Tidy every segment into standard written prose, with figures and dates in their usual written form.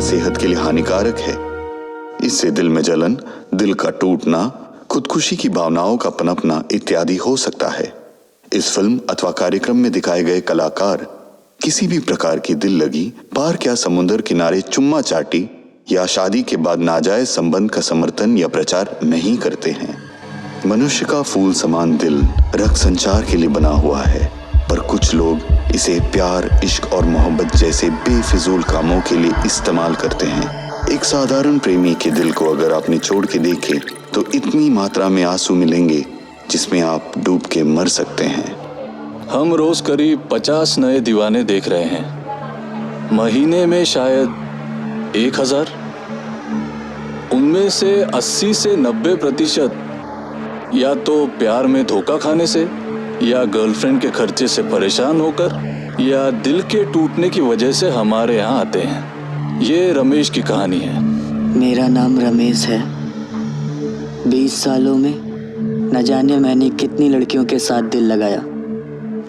सेहत के लिए हानिकारक है। इससे दिल में जलन, दिल का टूटना, खुदकुशी की भावनाओं का पनपना इत्यादि हो सकता है। इस फिल्म अथवा कार्यक्रम में दिखाए गए कलाकार किसी भी प्रकार की दिल लगी, पार्क या समुद्र किनारे चुम्मा चाटी या शादी के बाद नाजायज संबंध का समर्थन या प्रचार नहीं करते हैं। मनुष्य का फूल समान दिल रक्त संचार के लिए बना हुआ है, पर कुछ लोग इसे प्यार, इश्क और मोहब्बत जैसे बेफिजूल कामों के लिए इस्तेमाल करते हैं। एक साधारण प्रेमी के दिल को अगर आप निचोड़ के देखें तो इतनी मात्रा में आंसू मिलेंगे जिसमें आप डूब के मर सकते हैं। हम रोज करीब 50 नए दीवाने देख रहे हैं, महीने में शायद 1000। उनमें से 80 से 90% या तो प्यार में धोखा खाने से, या गर्लफ्रेंड के खर्चे से परेशान होकर, या दिल के टूटने की वजह से हमारे यहाँ आते हैं। ये रमेश की कहानी है। मेरा नाम रमेश है। 20 सालों में न जाने मैंने कितनी लड़कियों के साथ दिल लगाया,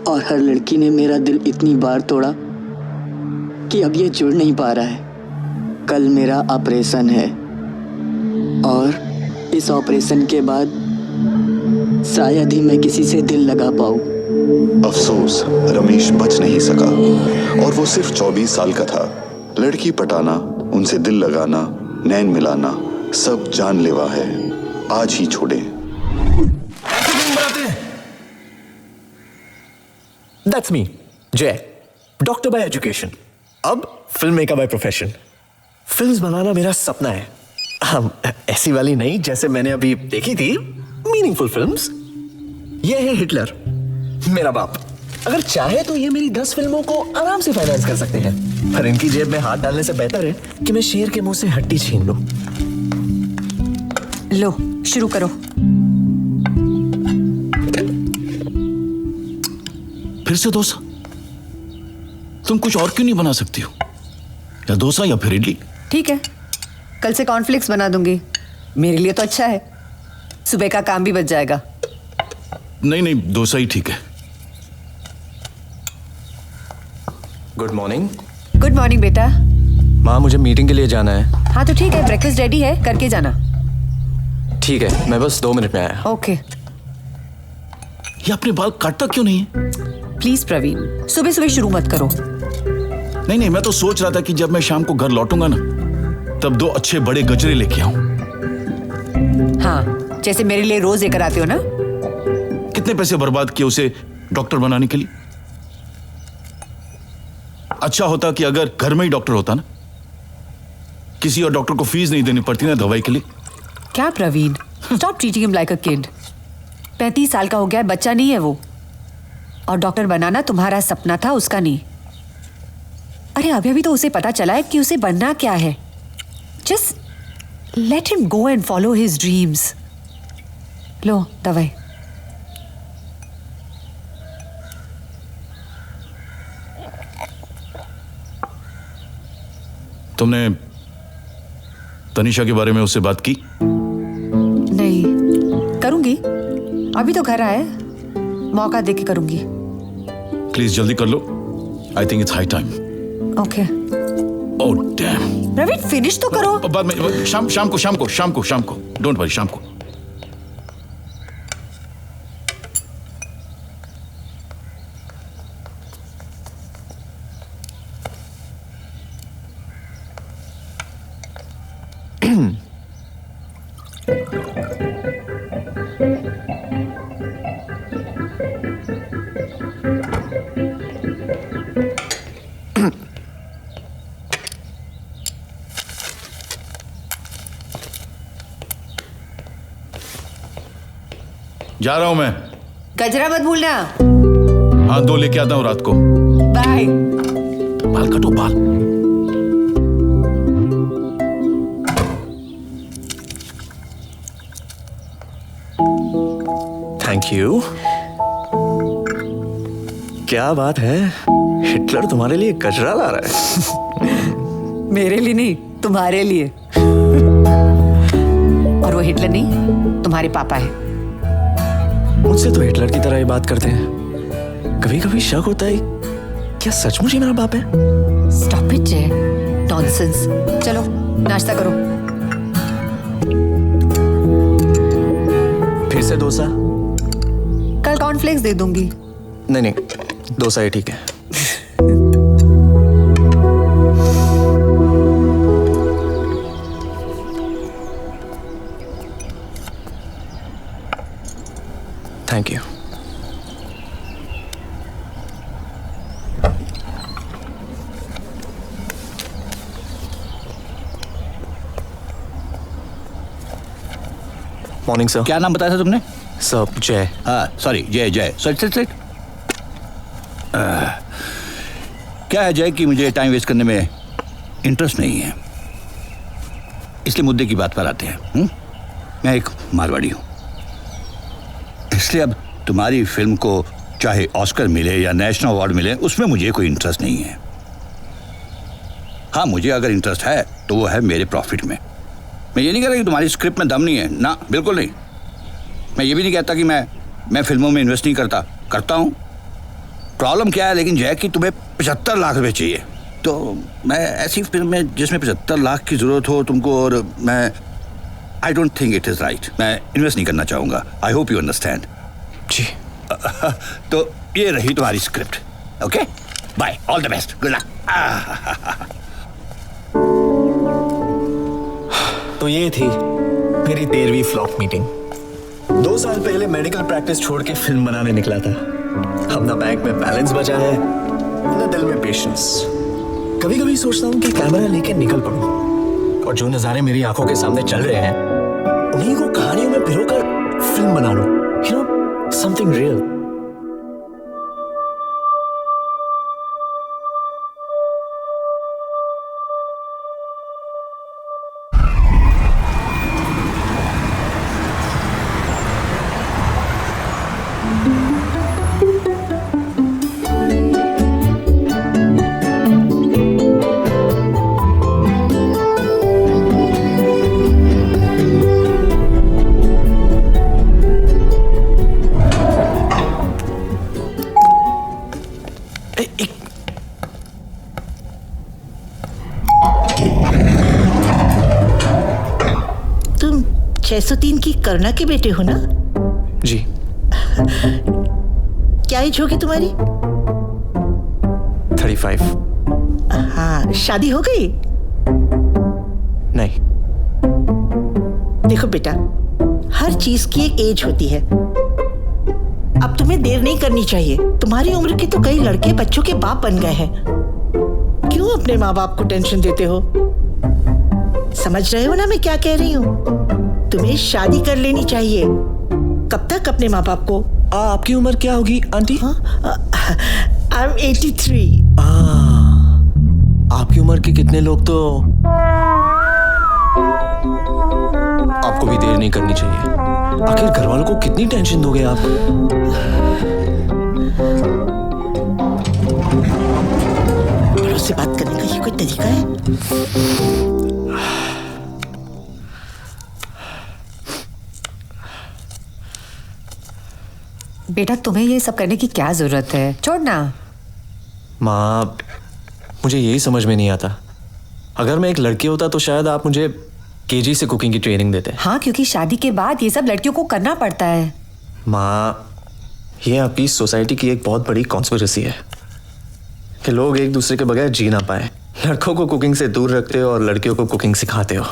और हर लड़की ने मेरा दिल इतनी बार तोड़ा कि अब ये जुड़ नहीं पा रहा है। कल मेरा ऑपरेशन है और इस ऑपरेशन के बाद शायद ही मैं किसी से दिल लगा पाऊं। अफसोस, रमेश बच नहीं सका और वो सिर्फ 24 साल का था। लड़की पटाना, उनसे दिल लगाना, नैन मिलाना सब जानलेवा है। आज ही छोड़े। That's me, Jay, doctor by education, अब film maker by profession. Films बनाना मेरा सपना है। हम ऐसी वाली नहीं जैसे मैंने अभी देखी थी, मीनिंगफुल फिल्म्स। ये है हिटलर, मेरा बाप। अगर चाहे तो ये मेरी 10 फिल्मों को आराम से फाइनेंस कर सकते हैं, पर इनकी जेब में हाथ डालने से बेहतर है कि मैं शेर के मुंह से हड्डी छीन लूं। लो, शुरू करो। फिर से डोसा? तुम कुछ और क्यों नहीं बना सकती हो? या डोसा या फिर इडली? ठीक है, कल से कॉर्नफ्लेक्स बना दूंगी। मेरे लिए तो अच्छा है, सुबह का काम भी बच जाएगा। नहीं नहीं, डोसा ही ठीक है। Good morning. गुड मॉर्निंग बेटा। माँ, मुझे मीटिंग के लिए जाना है। हाँ तो ठीक है, ब्रेकफास्ट रेडी है, करके जाना। ठीक है, मैं बस 2 मिनट में आया। ओके। ये अपने बाल काटता क्यों नहीं है? प्लीज प्रवीण, सुबह सुबह शुरू मत करो। नहीं नहीं, मैं तो सोच रहा था कि जब मैं शाम को घर लौटूंगा ना, तब 2 अच्छे बड़े गजरे लेके आऊं। हाँ, जैसे मेरे लिए रोज लेकर आते हो ना। कितने पैसे बर्बाद किए उसे डॉक्टर बनाने के लिए। अच्छा होता कि अगर घर में ही डॉक्टर होता ना, किसी और डॉक्टर को फीस नहीं देनी पड़ती ना दवाई के लिए। क्या Praveen, stop treating him like a kid. 35 साल का हो गया है, बच्चा नहीं है वो। और डॉक्टर बनाना तुम्हारा सपना था, उसका नहीं। अरे अभी अभी तो उसे पता चला है कि उसे बनना क्या है। Just let him go and follow his dreams. लो दवाई। तुमने तनिषा के बारे में उससे बात की? नहीं, करूंगी। अभी तो घर आया, मौका देके करूंगी। प्लीज जल्दी कर लो। I think it's high time. Okay. Oh damn. Ravi finish तो करो। बाद में, शाम को डोंट वरी, शाम को। जा रहा हूं मैं। गजरा मत भूलना। हाँ 2 लेके आता हूँ रात को। बाय। बाल कटो बाल। Thank you. क्या बात है, हिटलर तुम्हारे लिए गजरा ला रहा है। मेरे लिए नहीं, तुम्हारे लिए। और वो हिटलर नहीं, तुम्हारे पापा है। मुझसे तो हिटलर की तरह ही बात करते हैं। कभी कभी शक होता है, क्या सचमुच ही मेरा बाप है? स्टॉप इट जय, नॉनसेंस। चलो नाश्ता करो। फिर से डोसा? कल कॉर्नफ्लेक्स दे दूंगी। नहीं नहीं, डोसा ही ठीक है। Thank you. Morning sir. क्या नाम बताया था तुमने? सर जय। हाँ सॉरी, जय जय। सिट। क्या है जय कि मुझे टाइम वेस्ट करने में इंटरेस्ट नहीं है, इसलिए मुद्दे की बात पर आते हैं। मैं एक मारवाड़ी हूं, इसलिए अब तुम्हारी फिल्म को चाहे ऑस्कर मिले या नेशनल अवार्ड मिले, उसमें मुझे कोई इंटरेस्ट नहीं है। हाँ मुझे अगर इंटरेस्ट है तो वो है मेरे प्रॉफिट में। मैं ये नहीं कह रहा कि तुम्हारी स्क्रिप्ट में दम नहीं है, ना बिल्कुल नहीं। मैं ये भी नहीं कहता कि मैं फिल्मों में इन्वेस्ट नहीं करता हूँ। प्रॉब्लम क्या है लेकिन जय कि तुम्हें 75 लाख रुपए चाहिए, तो मैं ऐसी फिल्म में जिसमें 75 लाख की जरूरत हो तुमको, और मैं I don't think it is right. मैं इन्वेस्ट नहीं करना चाहूंगा। I hope you understand. जी। तो ये रही तुम्हारी script. Okay bye, all the best, good luck. तो ये थी मेरी 13वीं फ्लॉप मीटिंग। 2 साल पहले मेडिकल प्रैक्टिस छोड़ के फिल्म बनाने निकला था। अब ना बैंक में बैलेंस बचा है, ना दिल में पेशेंस। कभी कभी सोचता हूँ कि कैमरा लेके निकल पड़ूं और जो नजारे मेरी आंखों के सामने चल रहे हैं उन्हीं को कहानियों में पिरोकर फिल्म बना लूं। You know, something real. तुम 603 की करुणा के बेटे हो ना? जी। क्या एज होगी तुम्हारी? 35। हाँ, शादी हो गई? नहीं। देखो बेटा, हर चीज की एक एज होती है। अब तुम्हें देर नहीं करनी चाहिए। तुम्हारी उम्र के तो कई लड़के बच्चों के बाप बन गए हैं। क्यों अपने माँ बाप को टेंशन देते हो? समझ रहे हो ना मैं क्या कह रही हूँ? तुम्हें शादी कर लेनी चाहिए। कब तक अपने माँ बाप को? आपकी उम्र क्या होगी आंटी? I am 83। आपकी उम्र के कितने लोग तो आपको भी देर नहीं करनी चाहिए। आखिर घर वालों को कितनी टेंशन दोगे आप? बड़ों से बात करने का ये कोई तरीका है? बेटा तुम्हें ये सब करने की क्या जरूरत है? छोड़ना। माँ, मुझे यही समझ में नहीं आता। अगर मैं एक लड़की होता तो शायद आप मुझे केजी से कुकिंग की ट्रेनिंग देते। हाँ, क्योंकि शादी के बाद ये सब लड़कियों को करना पड़ता है। माँ, ये आपकी सोसाइटी की एक बहुत बड़ी कॉन्स्पिरेसी है कि लोग एक दूसरे के बगैर जी ना पाए। लड़कों को कुकिंग से दूर रखते हो और लड़कियों को कुकिंग सिखाते हो।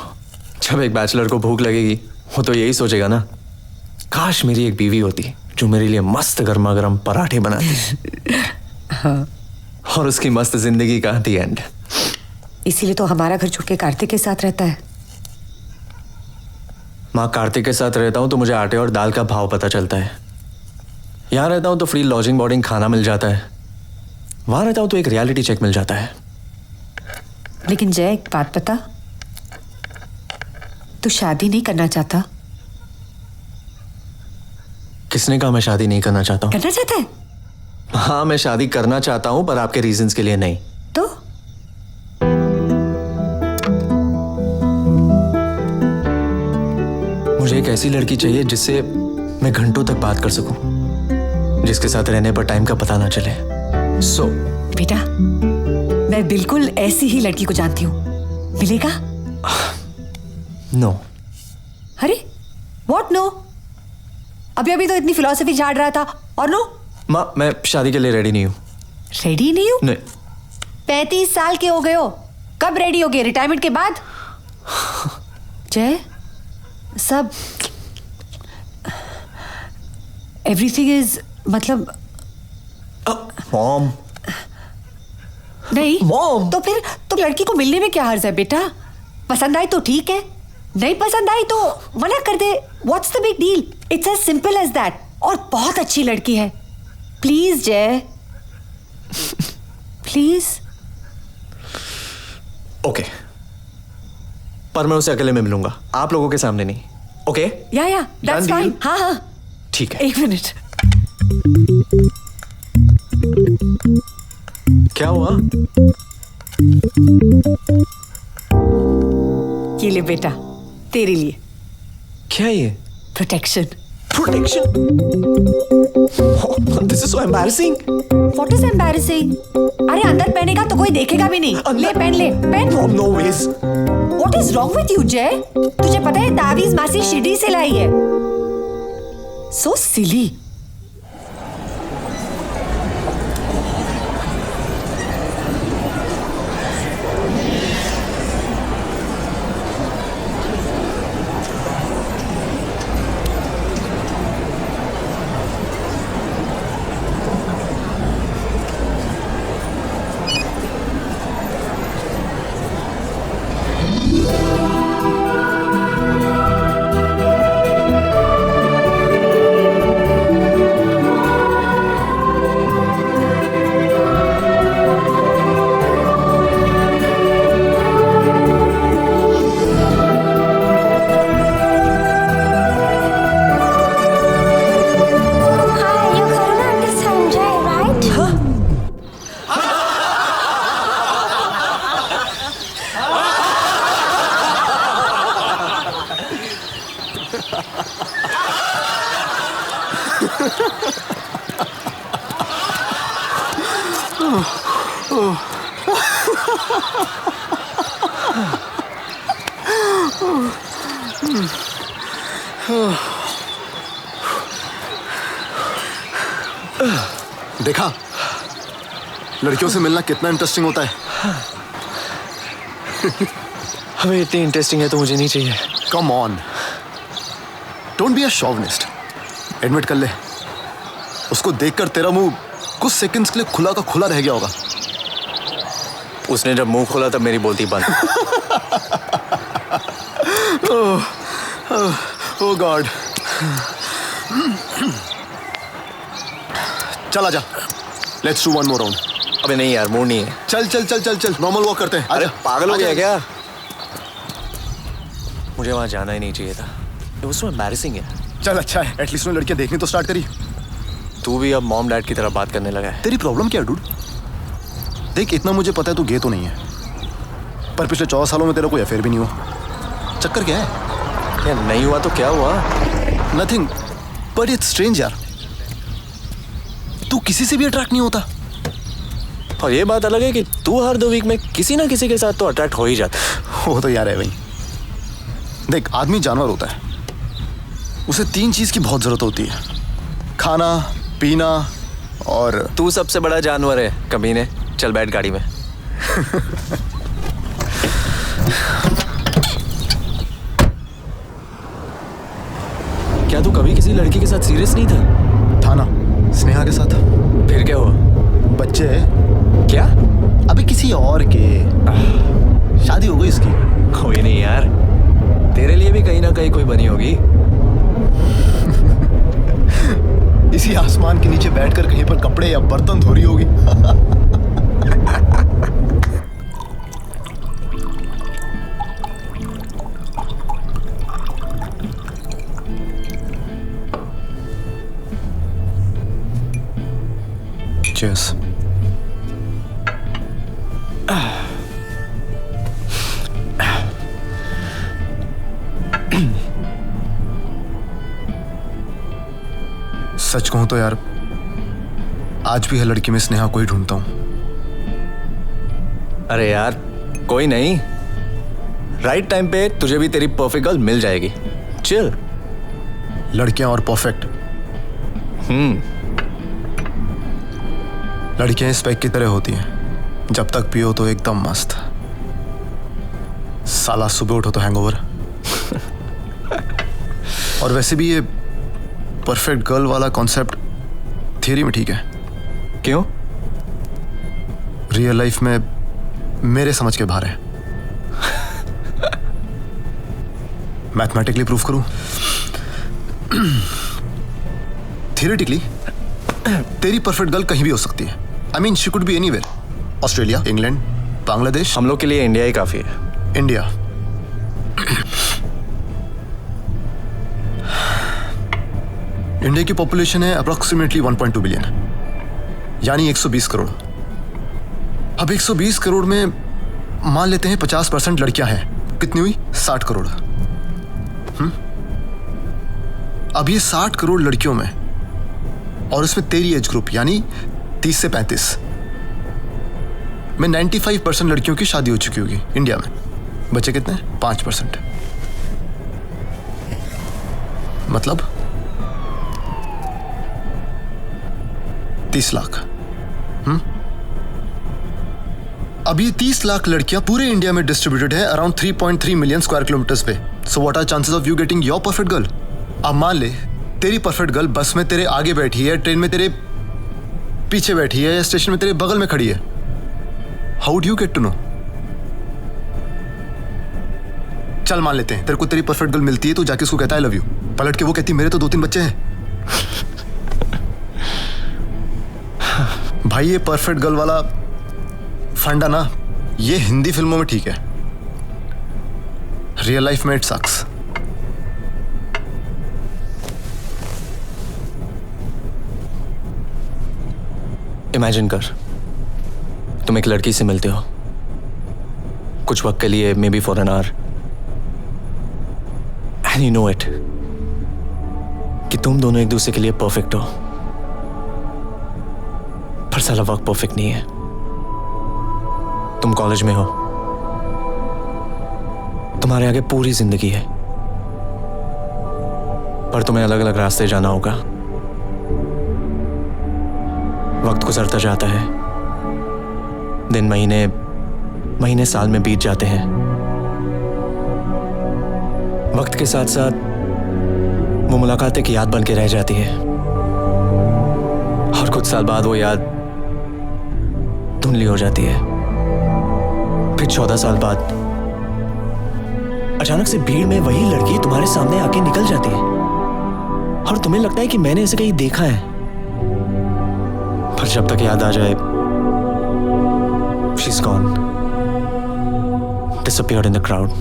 जब एक बैचलर को भूख लगेगी वो तो यही सोचेगा ना, काश मेरी एक बीवी होती जो मेरे लिए मस्त गर्मा गर्म पराठे बनाती। हाँ। और उसकी मस्त जिंदगी का दी एंड। इसीलिए तो हमारा घर छूट के कार्तिक के साथ रहता है। माँ, कार्तिक के साथ रहता हूँ तो मुझे आटे और दाल का भाव पता चलता है। यहाँ रहता हूँ तो फ्री लॉजिंग बोर्डिंग खाना मिल जाता है, वहां रहता हूँ तो एक रियलिटी चेक मिल जाता है। लेकिन जय, एक बात बता, तू शादी नहीं करना चाहता? किसने कहा मैं शादी नहीं करना चाहता हूँ? करना चाहता है? हाँ, मैं शादी करना चाहता हूँ, पर आपके रीजंस के लिए नहीं। तो मुझे एक ऐसी लड़की चाहिए जिससे मैं घंटों तक बात कर सकूं, जिसके साथ रहने पर टाइम का पता ना चले। सो बेटा, मैं बिल्कुल ऐसी ही लड़की को जानती हूँ। मिलेगा? नो। अरे व्हाट नो? अभी तो इतनी फिलॉसफी झाड़ रहा था, और नो? माँ, मैं शादी के लिए रेडी नहीं हूँ। रेडी नहीं हूँ? नहीं। 35 साल के हो गए हो, कब रेडी हो गए? रिटायरमेंट के बाद? जय, सब एवरीथिंग इज, मतलब मॉम। नहीं मॉम। तो फिर तो लड़की को मिलने में क्या हर्ज है बेटा? पसंद आई तो ठीक है, नहीं पसंद आई तो मना कर दे। What's the big deal? It's as simple as that. और बहुत अच्छी लड़की है। प्लीज जय, प्लीज। ओके, पर मैं उसे अकेले में मिलूंगा, आप लोगों के सामने नहीं। ओके? या दैट्स Done deal? फाइन। हाँ हाँ, ठीक है। एक मिनट। क्या हुआ? ये ले बेटा, तेरे लिए क्या ये? Protection. Protection? This is so embarrassing. What is embarrassing? अरे अंदर पहनेगा तो कोई देखेगा भी नहीं। ले पहन ले, पहन। No ways. What is wrong with you Jay? तुझे पता है तावीज मासी शिरडी से लाई है। सो सिली। देखा लड़कियों से मिलना कितना इंटरेस्टिंग होता है। हमें इतनी इंटरेस्टिंग है तो मुझे नहीं चाहिए। Come on, don't be a chauvinist. Admit कर ले, उसको देखकर तेरा मुंह कुछ सेकंड्स के लिए खुला का खुला रह गया होगा। उसने जब मुंह खोला तब मेरी बोलती बंद। ओह गॉड। चल आजा, let's do one more round. अबे नहीं यार, मूड नहीं है। चल चल चल चल चल, नॉर्मल वॉक करते हैं। अरे आजा, पागल हो आजा। गया क्या? मुझे वहां जाना ही नहीं चाहिए था, ये उसमें एम्बैरेसिंग है। चल अच्छा है, एटलीस्ट उन्हें लड़कियां देखनी तो स्टार्ट करी। तू भी अब मॉम डैड की तरह बात करने लगा है। तेरी प्रॉब्लम क्या है डूड? देख, इतना मुझे पता है तू गे तो नहीं है, पर पिछले 14 सालों में तेरा कोई अफेयर भी नहीं हुआ। चक्कर क्या है? यार नहीं हुआ तो क्या हुआ? नथिंग, बट इट्स स्ट्रेंज यार, तू किसी से भी अट्रैक्ट नहीं होता। और ये बात अलग है कि तू हर 2 वीक में किसी ना किसी के साथ तो अट्रैक्ट हो ही जाता है। वो तो यार है भाई। देख, आदमी जानवर होता है, उसे 3 चीज की बहुत जरूरत होती है, खाना, पीना और तू सबसे बड़ा जानवर है कमीने। चल बैठ गाड़ी में। क्या तू कभी किसी लड़की के साथ सीरियस नहीं था? था ना, स्नेहा के साथ। फिर क्या हुआ? बच्चे? क्या? अभी किसी और के, शादी हो गई इसकी। कोई नहीं यार, तेरे लिए भी कहीं ना कहीं कोई बनी होगी। किसी आसमान के नीचे बैठकर कहीं पर कपड़े या बर्तन धो रही होगी। Cheers. सच कहूं तो यार, आज भी हर लड़की में स्नेहा को ही ढूंढता हूं। अरे यार कोई नहीं, राइट टाइम पे तुझे भी तेरी परफेक्ट गर्ल मिल जाएगी। चिल। लड़कियां और परफेक्ट, लड़कियां स्पेक की तरह होती हैं, जब तक पियो तो एकदम मस्त, साला सुबह उठो तो हैंगओवर। और वैसे भी ये परफेक्ट गर्ल वाला कॉन्सेप्ट थियरी में ठीक है। क्यों? रियल लाइफ में मेरे समझ के बाहर है। मैथमेटिकली प्रूफ करूं? थियरेटिकली तेरी परफेक्ट गर्ल कहीं भी हो सकती है। I mean she could be anywhere, Australia, England, Bangladesh. हम लोग के लिए इंडिया ही काफी है। इंडिया। इंडिया की पॉपुलेशन है अप्रोक्सीमेटली 1.2 बिलियन, यानी 120 करोड़। अब 120 करोड़ में मान लेते हैं 50% लड़कियां हैं, कितनी हुई? 60 करोड़। अब ये 60 करोड़ लड़कियों में, और इसमें तेरी एज ग्रुप यानी 30 से 35 में 95% लड़कियों की शादी हो चुकी होगी इंडिया में। बचे कितने? 5%। मतलब 30 लाख। अब ये 30 लाख लड़कियां पूरे इंडिया में डिस्ट्रीब्यूटेड है अराउंड 3.3 मिलियन स्क्वायर किलोमीटर्स पे। So what are chances of you getting your perfect girl? अब मान ले तेरी परफेक्ट गर्ल बस में तेरे आगे बैठी है, ट्रेन में तेरे पीछे बैठी है, या स्टेशन में तेरे बगल में खड़ी है। How do you get to know? चल मान लेते हैं तेरे को तेरी परफेक्ट गर्ल मिलती है, तो जाके उसको कहता है आई लव यू, पलट के वो कहती मेरे तो 2-3 बच्चे हैं। भाई ये परफेक्ट गर्ल वाला फंडा ना, ये हिंदी फिल्मों में ठीक है, रियल लाइफ में इट सक्स। इमेजिन कर, तुम एक लड़की से मिलते हो कुछ वक्त के लिए, may be for an hour, and you know it कि तुम दोनों एक दूसरे के लिए परफेक्ट हो, पर साला वक्त परफेक्ट नहीं है। तुम कॉलेज में हो, तुम्हारे आगे पूरी जिंदगी है, पर तुम्हें अलग अलग रास्ते जाना होगा। वक्त गुजरता जाता है, दिन महीने साल में बीत जाते हैं। वक्त के साथ साथ वो मुलाकात एक याद बन के रह जाती है, और कुछ साल बाद वो याद धुंधली हो जाती है। फिर 14 साल बाद अचानक से भीड़ में वही लड़की तुम्हारे सामने आके निकल जाती है, और तुम्हें लगता है कि मैंने इसे कहीं देखा है, पर जब तक याद आ जाए, she's gone, disappeared in the crowd।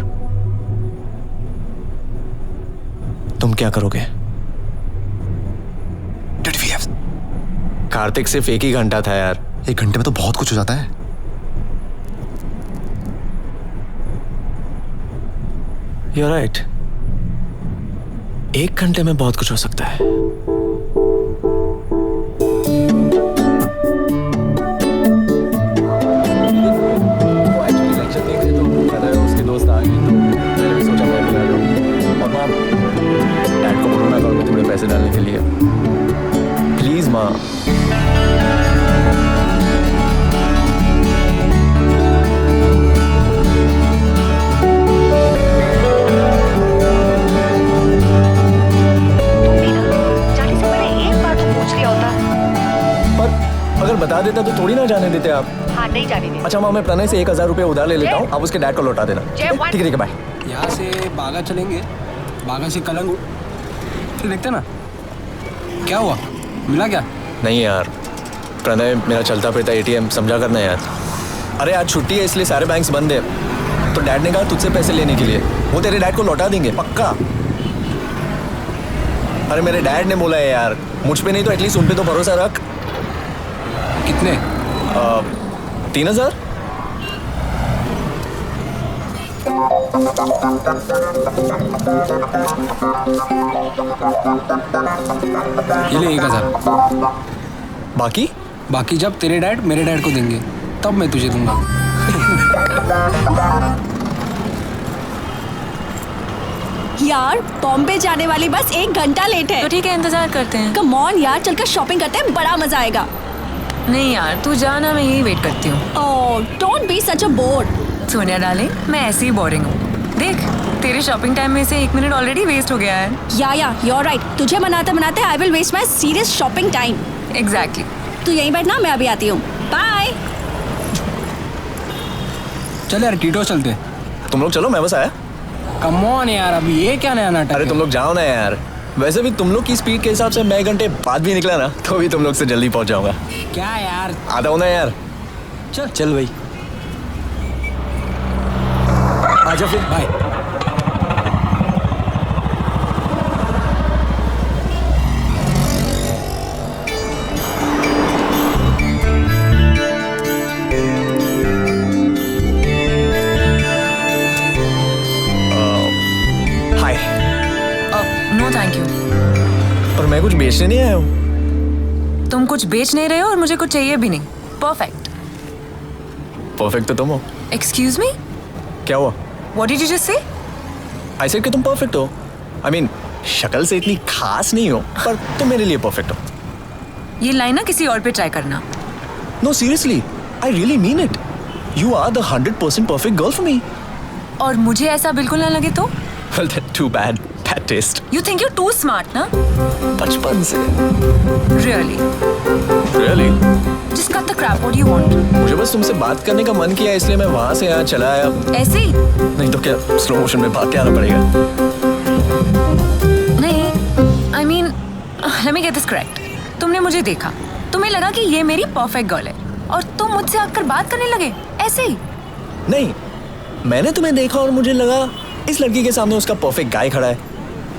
तुम क्या करोगे? Did we have... कार्तिक सिर्फ 1 ही घंटा था यार। 1 घंटे में तो बहुत कुछ हो जाता है। You're right, 1 घंटे में बहुत कुछ हो सकता है। उसके दोस्त आ गए, मैंने भी सोचा मैं बुला लूं, और माँ डैड को बोलो ना अकाउंट में थोड़े पैसे डालने के लिए, प्लीज माँ। अगर बता देता तो थोड़ी ना जाने देते आप। हाँ, नहीं जाने देते। अच्छा माँ, मैं प्रणय से 1000 रुपये उधार ले लेता हूँ, आप उसके डैड को लौटा देना। ठीक है बाय। यहाँ से बागा चलेंगे, बागा से कलंग, फिर देखते ना क्या हुआ। मिला क्या? नहीं यार, प्रणय मेरा चलता फिरता एटीएम समझा करना यार। अरे आज छुट्टी है इसलिए सारे बैंक्स बंद है, तो डैड ने कहा तुझसे पैसे लेने के लिए, वो तेरे डैड को लौटा देंगे पक्का। अरे मेरे डैड ने बोला है यार, मुझ पे नहीं तो एटलीस्ट उन पे तो भरोसा रख। कितने? 3000। ये ले 1000। बाकी बाकी जब तेरे डैड मेरे डैड को देंगे तब मैं तुझे दूंगा। यार बॉम्बे जाने वाली बस 1 घंटा लेट है। तो ठीक है, इंतजार करते हैं। कम ऑन यार, चलकर शॉपिंग करते हैं, बड़ा मजा आएगा। नहीं यार, तू जाना, मैं यही वेट करती हूँ। Oh don't be such a bore. Sonia darling, मैं ऐसे ही बोरिंग हूँ। देख, तेरे शॉपिंग टाइम में से 1 मिनट ऑलरेडी वेस्ट हो गया है। या यू आर राइट, तुझे मनाते मनाते I will waste my serious shopping time. Exactly. तू यहीं बैठना, मैं अभी आती हूँ। बाय। चल यार टीटो चलते। तुम लोग चलो, मैं बस आया। कम ऑन यार, अभी ये क्या नया नाटक? अरे तुम लोग जाओ ना यार, वैसे भी तुम लोग की स्पीड के हिसाब से मैं 1 घंटे बाद भी निकला ना तो भी तुम लोग से जल्दी पहुंच जाऊंगा। क्या यार? आता हूँ ना यार। चल भाई, आजा फिर। Bye. Hi. No thank you. पर मैं कुछ बेचने नहीं आया हूँ। तुम कुछ बेच नहीं रहे हो और मुझे कुछ चाहिए भी नहीं। परफेक्ट। परफेक्ट तो तुम हो। एक्सक्यूज मी, क्या हुआ? What did you just say? I said कि तुम परफेक्ट हो। आई मीन शक्ल से इतनी खास नहीं हो, पर तुम मेरे लिए परफेक्ट हो। ये लाइन ना किसी और पे ट्राई करना। No seriously, I really mean it. You are the 100% perfect girl for me. और मुझे ऐसा बिल्कुल ना लगे तो? Well, that's too bad. Bad taste. You think you're too smart, ना? बचपन से। Really? Really? Just cut the crap. What do you want? मुझे बस तुमसे बात करने का मन किया, इसलिए मैं वहाँ से यहाँ चला आया। ऐसे ही? नहीं तो क्या स्लो मोशन में भाग के आना पड़ेगा? नहीं, I mean, let me get this correct. तुमने मुझे देखा, तुम्हें लगा कि ये मेरी परफेक्ट गर्ल है, और तुम मुझसे आकर बात करने लगे, ऐसे ही? नहीं, मैंने तुम्हें देखा और मुझे लगा इस लड़की के सामने उसका परफेक्ट गाय खड़ा है,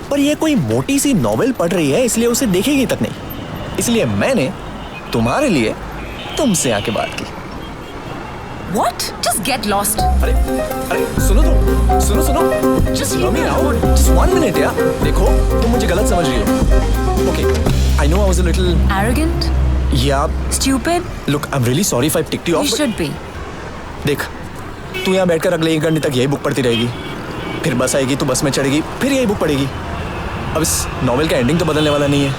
पर ये कोई मोटी सी नॉवेल पढ़ रही है, इसलिए उसे देखेगी तक नहीं। इसलिए मैंने तुम्हारे लिए तुमसे आके बात की। What? Just get lost. अरे सुनो तो, सुनो। Just Hear leave me me out. alone. Just 1 minute यार। देखो, तुम मुझे गलत समझ रही हो। Okay, I know I was a little Arrogant? yeah. Stupid? Look, I'm really sorry if I ticked you off. You should be. देख, तू यहाँ बैठकर अगले 1 घंटे तक यही बुक पढ़ती रहेगी, फिर बस आएगी तो बस में चढ़ेगी, फिर यही बुक पढ़ेगी। अब इस नॉवेल का एंडिंग तो बदलने वाला नहीं है,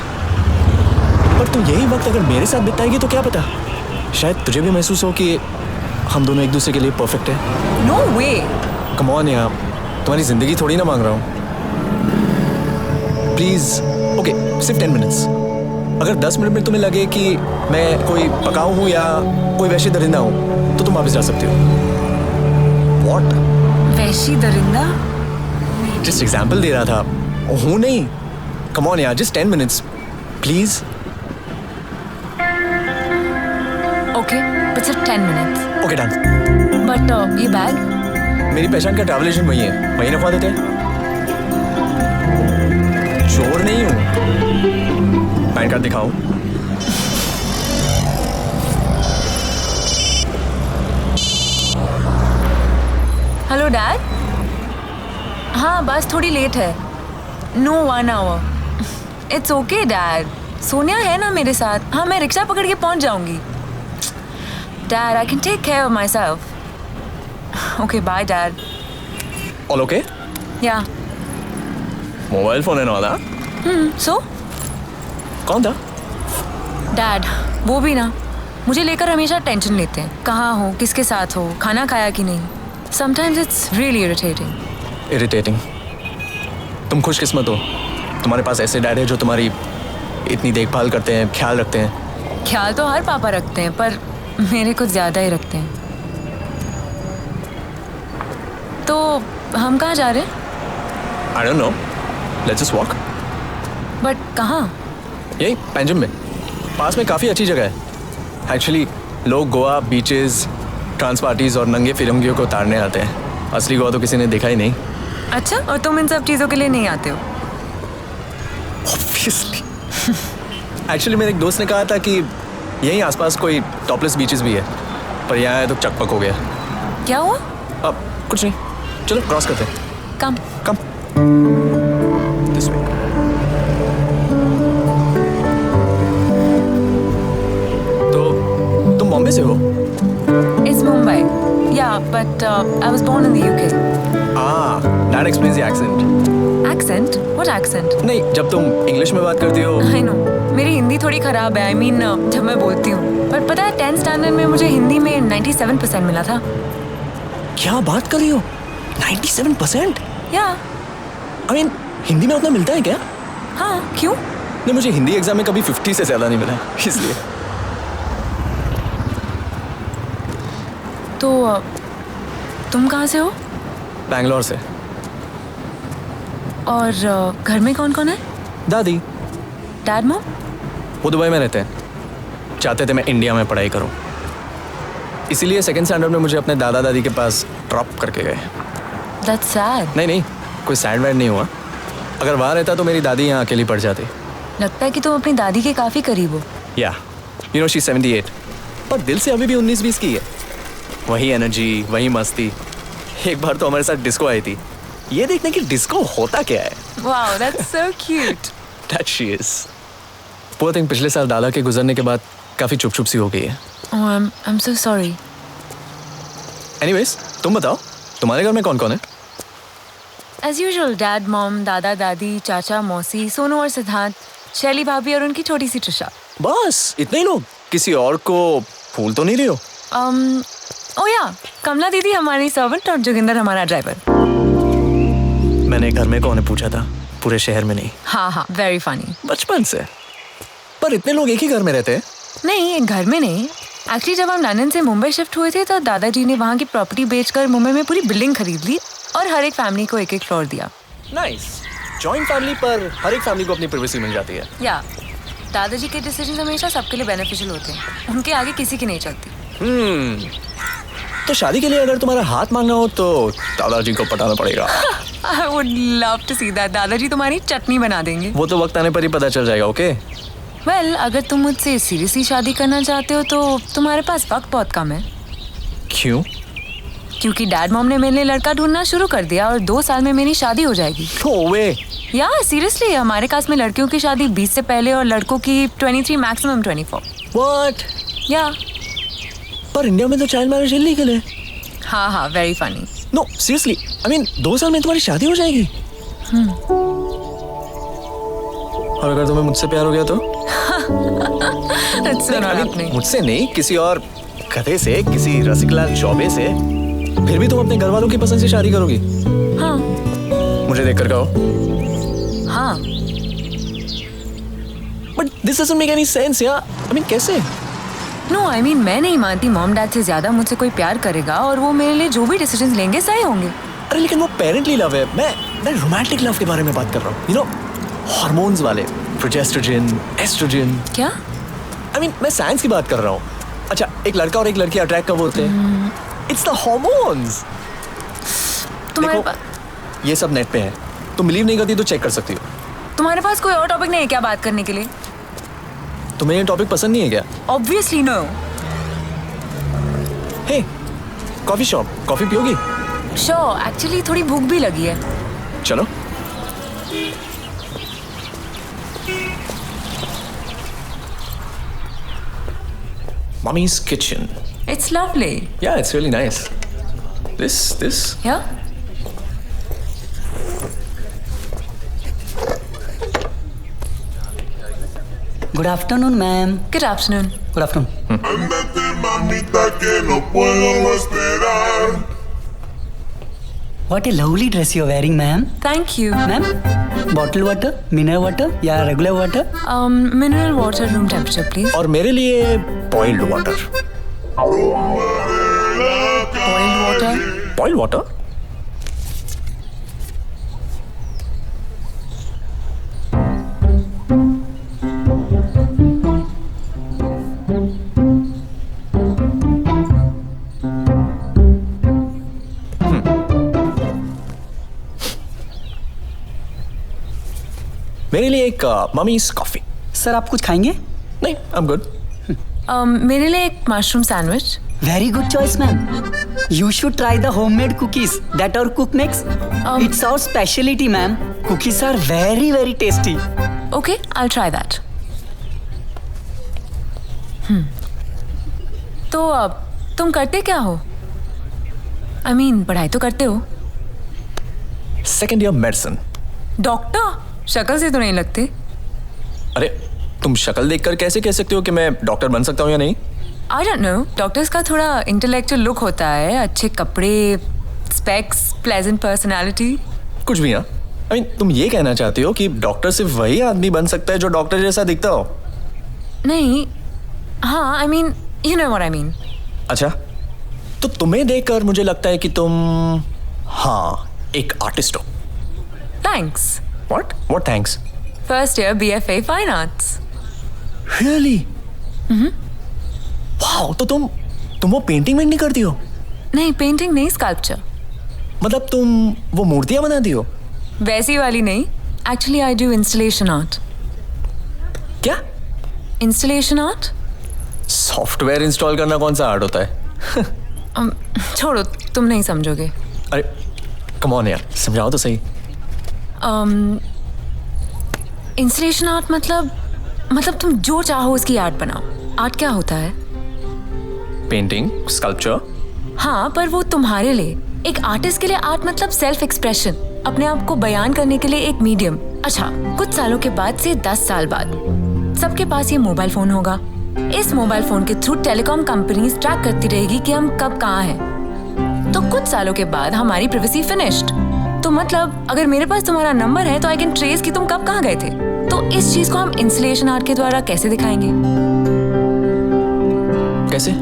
पर तू यही वक्त अगर मेरे साथ बिताएगी तो क्या पता, शायद तुझे भी महसूस हो कि हम दोनों एक दूसरे के लिए परफेक्ट है। No way. कम ऑन यार, तुम्हारी जिंदगी थोड़ी ना मांग रहा हूँ। प्लीज, ओके, सिर्फ 10 मिनट्स। अगर 10 मिनट में तुम्हें लगे कि मैं कोई पकाऊ हूँ या कोई वैसे दरिंदा हूँ तो तुम वापस जा सकती हो। What? वैशी दरिंदा? जस्ट एग्जाम्पल दे रहा था, हूँ नहीं। कम ऑन यार, just 10 minutes please. Okay, but सिर्फ 10 minutes. Okay done. But ये बैग? मेरी पहचान का ट्रैवल एजेंट वही है, वही रखवा देते हैं। चोर नहीं हूँ। पैन कार्ड दिखाओ। Hello dad. हाँ, बस थोड़ी लेट है। No 1 hour. It's okay dad, Sonia है ना मेरे साथ। हाँ, मैं रिक्शा पकड़ के पहुंच जाऊंगी। Dad, I can take care of myself. Okay, bye dad. All okay? Yeah. Mobile phone है ना वाला? सो? कौन था? डैड, वो भी ना मुझे लेकर हमेशा टेंशन लेते हैं। कहाँ हो, किसके साथ हो, खाना खाया कि नहीं। Sometimes it's really irritating. Irritating? तुम खुशकिस्मत हो, तुम्हारे पास ऐसे डैड है जो तुम्हारी इतनी देखभाल करते हैं, ख्याल रखते हैं। ख्याल तो हर पापा रखते हैं, पर मेरे कुछ ज़्यादा ही रखते हैं। तो हम कहाँ जा रहे हैं? I don't know. Let's just walk. But कहाँ? यही पैंजम में। पास में काफ़ी अच्छी जगह है एक्चुअली। लोग गोवा बीचेस, ट्रांस पार्टीज और नंगे फिरंगियों को ताड़ने आते हैं। असली गोवा तो किसी ने देखा ही नहीं। अच्छा, और तुम इन सब चीज़ों के लिए नहीं आते हो? ऑब्वियसली। एक्चुअली मेरे एक दोस्त ने कहा था कि यहीं आसपास कोई टॉपलेस बीचेस भी है, पर यहाँ आया तो चकपक हो गया। क्या हुआ? अब कुछ नहीं, चलो क्रॉस करते हैं। कम कम दिस वे। तो तुम बॉम्बे से हो? It's Mumbai. Yeah, but I was born in the UK. Ah, that explains the accent. Accent? What accent? नहीं, जब तुम इंग्लिश में बात करती हो। I know. मेरी हिंदी थोड़ी खराब है। I mean, जब मैं बोलती हूँ। पर पता है 10th स्टैंडर्ड में मुझे हिंदी में 97% मिला था। क्या बात कर रही हो? 97%? Yeah. I mean, हिंदी में उतना मिलता है क्या? हाँ, क्यों? नहीं, मुझे हिंदी एग्जाम में कभी 50 से ज़्यादा नहीं मिला, इसलिए। तो तुम कहाँ से हो? बैंगलोर से। और घर में कौन कौन है? दादी। Dad mom? वो दुबई में रहते हैं। चाहते थे मैं इंडिया में पढ़ाई करूं, इसीलिए सेकंड स्टैंडर्ड में मुझे अपने दादा दादी के पास ड्रॉप करके गए। That's sad. नहीं, कोई सैड वैड नहीं हुआ। अगर वहाँ रहता तो मेरी दादी यहाँ अकेली पड़ जाती। लगता है कि तुम अपनी दादी के काफ़ी करीब हो। या यू नो शी 78, पर दिल से अभी भी 19-20 की है। वही एनर्जी, वही मस्ती। एक बार तो हमारे साथ डिस्को आई थी, ये देखने की डिस्को होता क्या है। Wow, that's so cute. That she is. Poor thing, पिछले साल दादा के गुजरने के बाद काफी चुप सी हो गई है। Oh, I'm so sorry. Anyways, तुम बताओ, तुम्हारे घर में कौन कौन है? As usual, dad, mom, दादा दादी, चाचा, मौसी, सोनू और सिद्धार्थ, शैली भाभी और उनकी छोटी सी ट्रिशा। बस इतने ही लोग? किसी और को फूल तो नहीं रही हो? Oh yeah, कमला दीदी हमारी सर्वेंट और जोगिंदर हमारा ड्राइवर। मैंने घर में कौन है पूछा था, पूरे शहर में नहीं। हाँ, very funny. बचपन से। पर इतने लोग एक ही घर में रहते हैं? नहीं, एक घर में नहीं। एक्चुअली जब हम लंदन से मुंबई शिफ्ट हुए थे तो दादाजी ने वहाँ की प्रॉपर्टी बेचकर मुंबई में पूरी बिल्डिंग खरीद ली और हर एक फैमिली को एक फ्लोर दिया। नाइस। जॉइंट फैमिली पर हर एक फैमिली को अपनी प्राइवेसी मिल जाती है। या दादाजी के डिसीजन हमेशा सबके लिए बेनिफिशियल होते हैं, उनके आगे किसी की नहीं चलती। तो शादी के लिए अगर तुम्हारा हाथ मांगना हो तो दादाजी को पटाना पड़ेगा। I would love to see that. दादाजी तुम्हारी चटनी बना देंगे। वो तो वक्त आने पर ही पता चल जाएगा। ओके वेल, अगर तुम मुझसे सीरियसली शादी करना चाहते हो तो तुम्हारे पास वक्त बहुत कम है। क्यों? क्योंकि डैड मॉम ने मेरे लिए लड़का ढूंढना शुरू कर दिया और 2 साल में मेरी शादी हो जाएगी। No way. या सीरियसली, हमारे कास्ट में लड़कियों की शादी 20 से पहले और लड़कों की 23 मैक्सिमम 24। What? या पर इंडिया में तो चाइल्ड मैरिज इलीगल है। हाँ, very funny. No seriously, I mean 2 साल में तुम्हारी शादी हो जाएगी। और अगर तुम्हें मुझसे प्यार हो गया तो? मुझसे नहीं, किसी और गधे से, किसी रसिकलाल चौबे से, फिर भी तुम अपने घर वालों की पसंद से शादी करोगी? हाँ। मुझे देखकर कहो। हाँ। But this doesn't make any sense यार। आई मीन कैसे? नो, आई मीन मैं नहीं मानती मॉम डैड से ज्यादा मुझसे कोई प्यार करेगा और वो मेरे लिए जो भी डिसीजन लेंगे सही होंगे। अरे लेकिन वो पेरेंटली लव है, मैं रोमांटिक लव के बारे में बात कर रहा हूँ। यू नो, हार्मोन्स वाले, प्रोजेस्ट्रोजन, एस्ट्रोजन। क्या? आई मीन मैं साइंस की बात कर रहा हूँ। अच्छा, एक लड़का और एक लड़की अट्रैक्ट कब होते हैं? It's the hormones. देखो, ये सब नेट पे है, तुम बिलीव नहीं करती तो चेक कर सकती हो। तुम्हारे पास कोई और टॉपिक नहीं है क्या बात करने के लिए? तुम्हें ये टॉपिक पसंद नहीं है क्या? Obviously no. Hey, coffee shop, coffee पियोगी? श्योर, एक्चुअली थोड़ी भूख भी लगी है। चलो। Mommy's kitchen. It's lovely. Yeah, it's really nice. This? Yeah. Good afternoon, ma'am. Good afternoon. Good afternoon. Ándate, mamita, que no puedo esperar. What a lovely dress you're wearing, ma'am. Thank you. Ma'am, bottle water, mineral water या regular water? Mineral water, room temperature, please. और मेरे लिए boiled water. Boiled water? Boiled water? मेरे लिए एक mummies coffee. Sir आप कुछ खाएंगे? नहीं, आई एम गुड। मेरे लिए एक mushroom sandwich. Very good choice, ma'am. You should try the homemade cookies that our cook makes. It's our specialty, ma'am. Cookies are very, very tasty. Okay, I'll try that. तो अब तुम करते क्या हो? I mean, पढ़ाई तो करते हो। Second year medicine. डॉक्टर? शक्ल से तो नहीं लगते। अरे तुम शक्ल देखकर कैसे कह सकते हो कि मैं डॉक्टर बन सकता हूँ या नहीं? I don't know. डॉक्टर्स का थोड़ा इंटेलेक्चुअल लुक होता है, अच्छे कपड़े, स्पेक्स, प्लेजेंट पर्सनालिटी। कुछ भी। हाँ, I mean, तुम ये कहना चाहती हो कि डॉक्टर सिर्फ वही आदमी बन सकता है जो डॉक्टर जैसा दिखता हो? नहीं, हाँ, I mean, you know what I mean. अच्छा, तो तुम्हें देखकर मुझे लगता है कि तुम हाँ एक आर्टिस्ट हो। Thanks. What thanks? First year BFA Fine Arts. Really? Wow, तो तुम वो पेंटिंग में नहीं करती हो? नहीं, पेंटिंग नहीं, स्कल्पचर। मतलब तुम वो मूर्तियां बनाती हो? वैसी वाली नहीं, actually I do installation art. क्या? Installation art? सॉफ्टवेयर इंस्टॉल करना कौन सा आर्ट होता है? छोड़ो, तुम नहीं समझोगे। अरे कम ऑन यार, समझाओ तो सही। इंस्टॉलेशन आर्ट मतलब तुम जो चाहो उसकी आर्ट बनाओ। आर्ट क्या होता है? Painting, sculpture. हाँ, पर वो तुम्हारे लिए। एक आर्टिस्ट के लिए आर्ट मतलब सेल्फ एक्सप्रेशन, अपने आप को बयान करने के लिए एक मीडियम। अच्छा, कुछ सालों के बाद से 10 साल बाद सबके पास ये मोबाइल फोन होगा। इस मोबाइल फोन के थ्रू टेलीकॉम कंपनीज ट्रैक करती रहेगी कि हम कब कहाँ हैं। तो कुछ सालों के बाद हमारी प्राइवेसी फिनिश्ड। तो मतलब अगर मेरे पास तुम्हारा नंबर है तो आई कैन ट्रेस कि तुम कब कहाँ गए थे। तो इस चीज को हम इंस्टॉलेशन आर्ट के द्वारा कैसे दिखाएंगे? कैसे?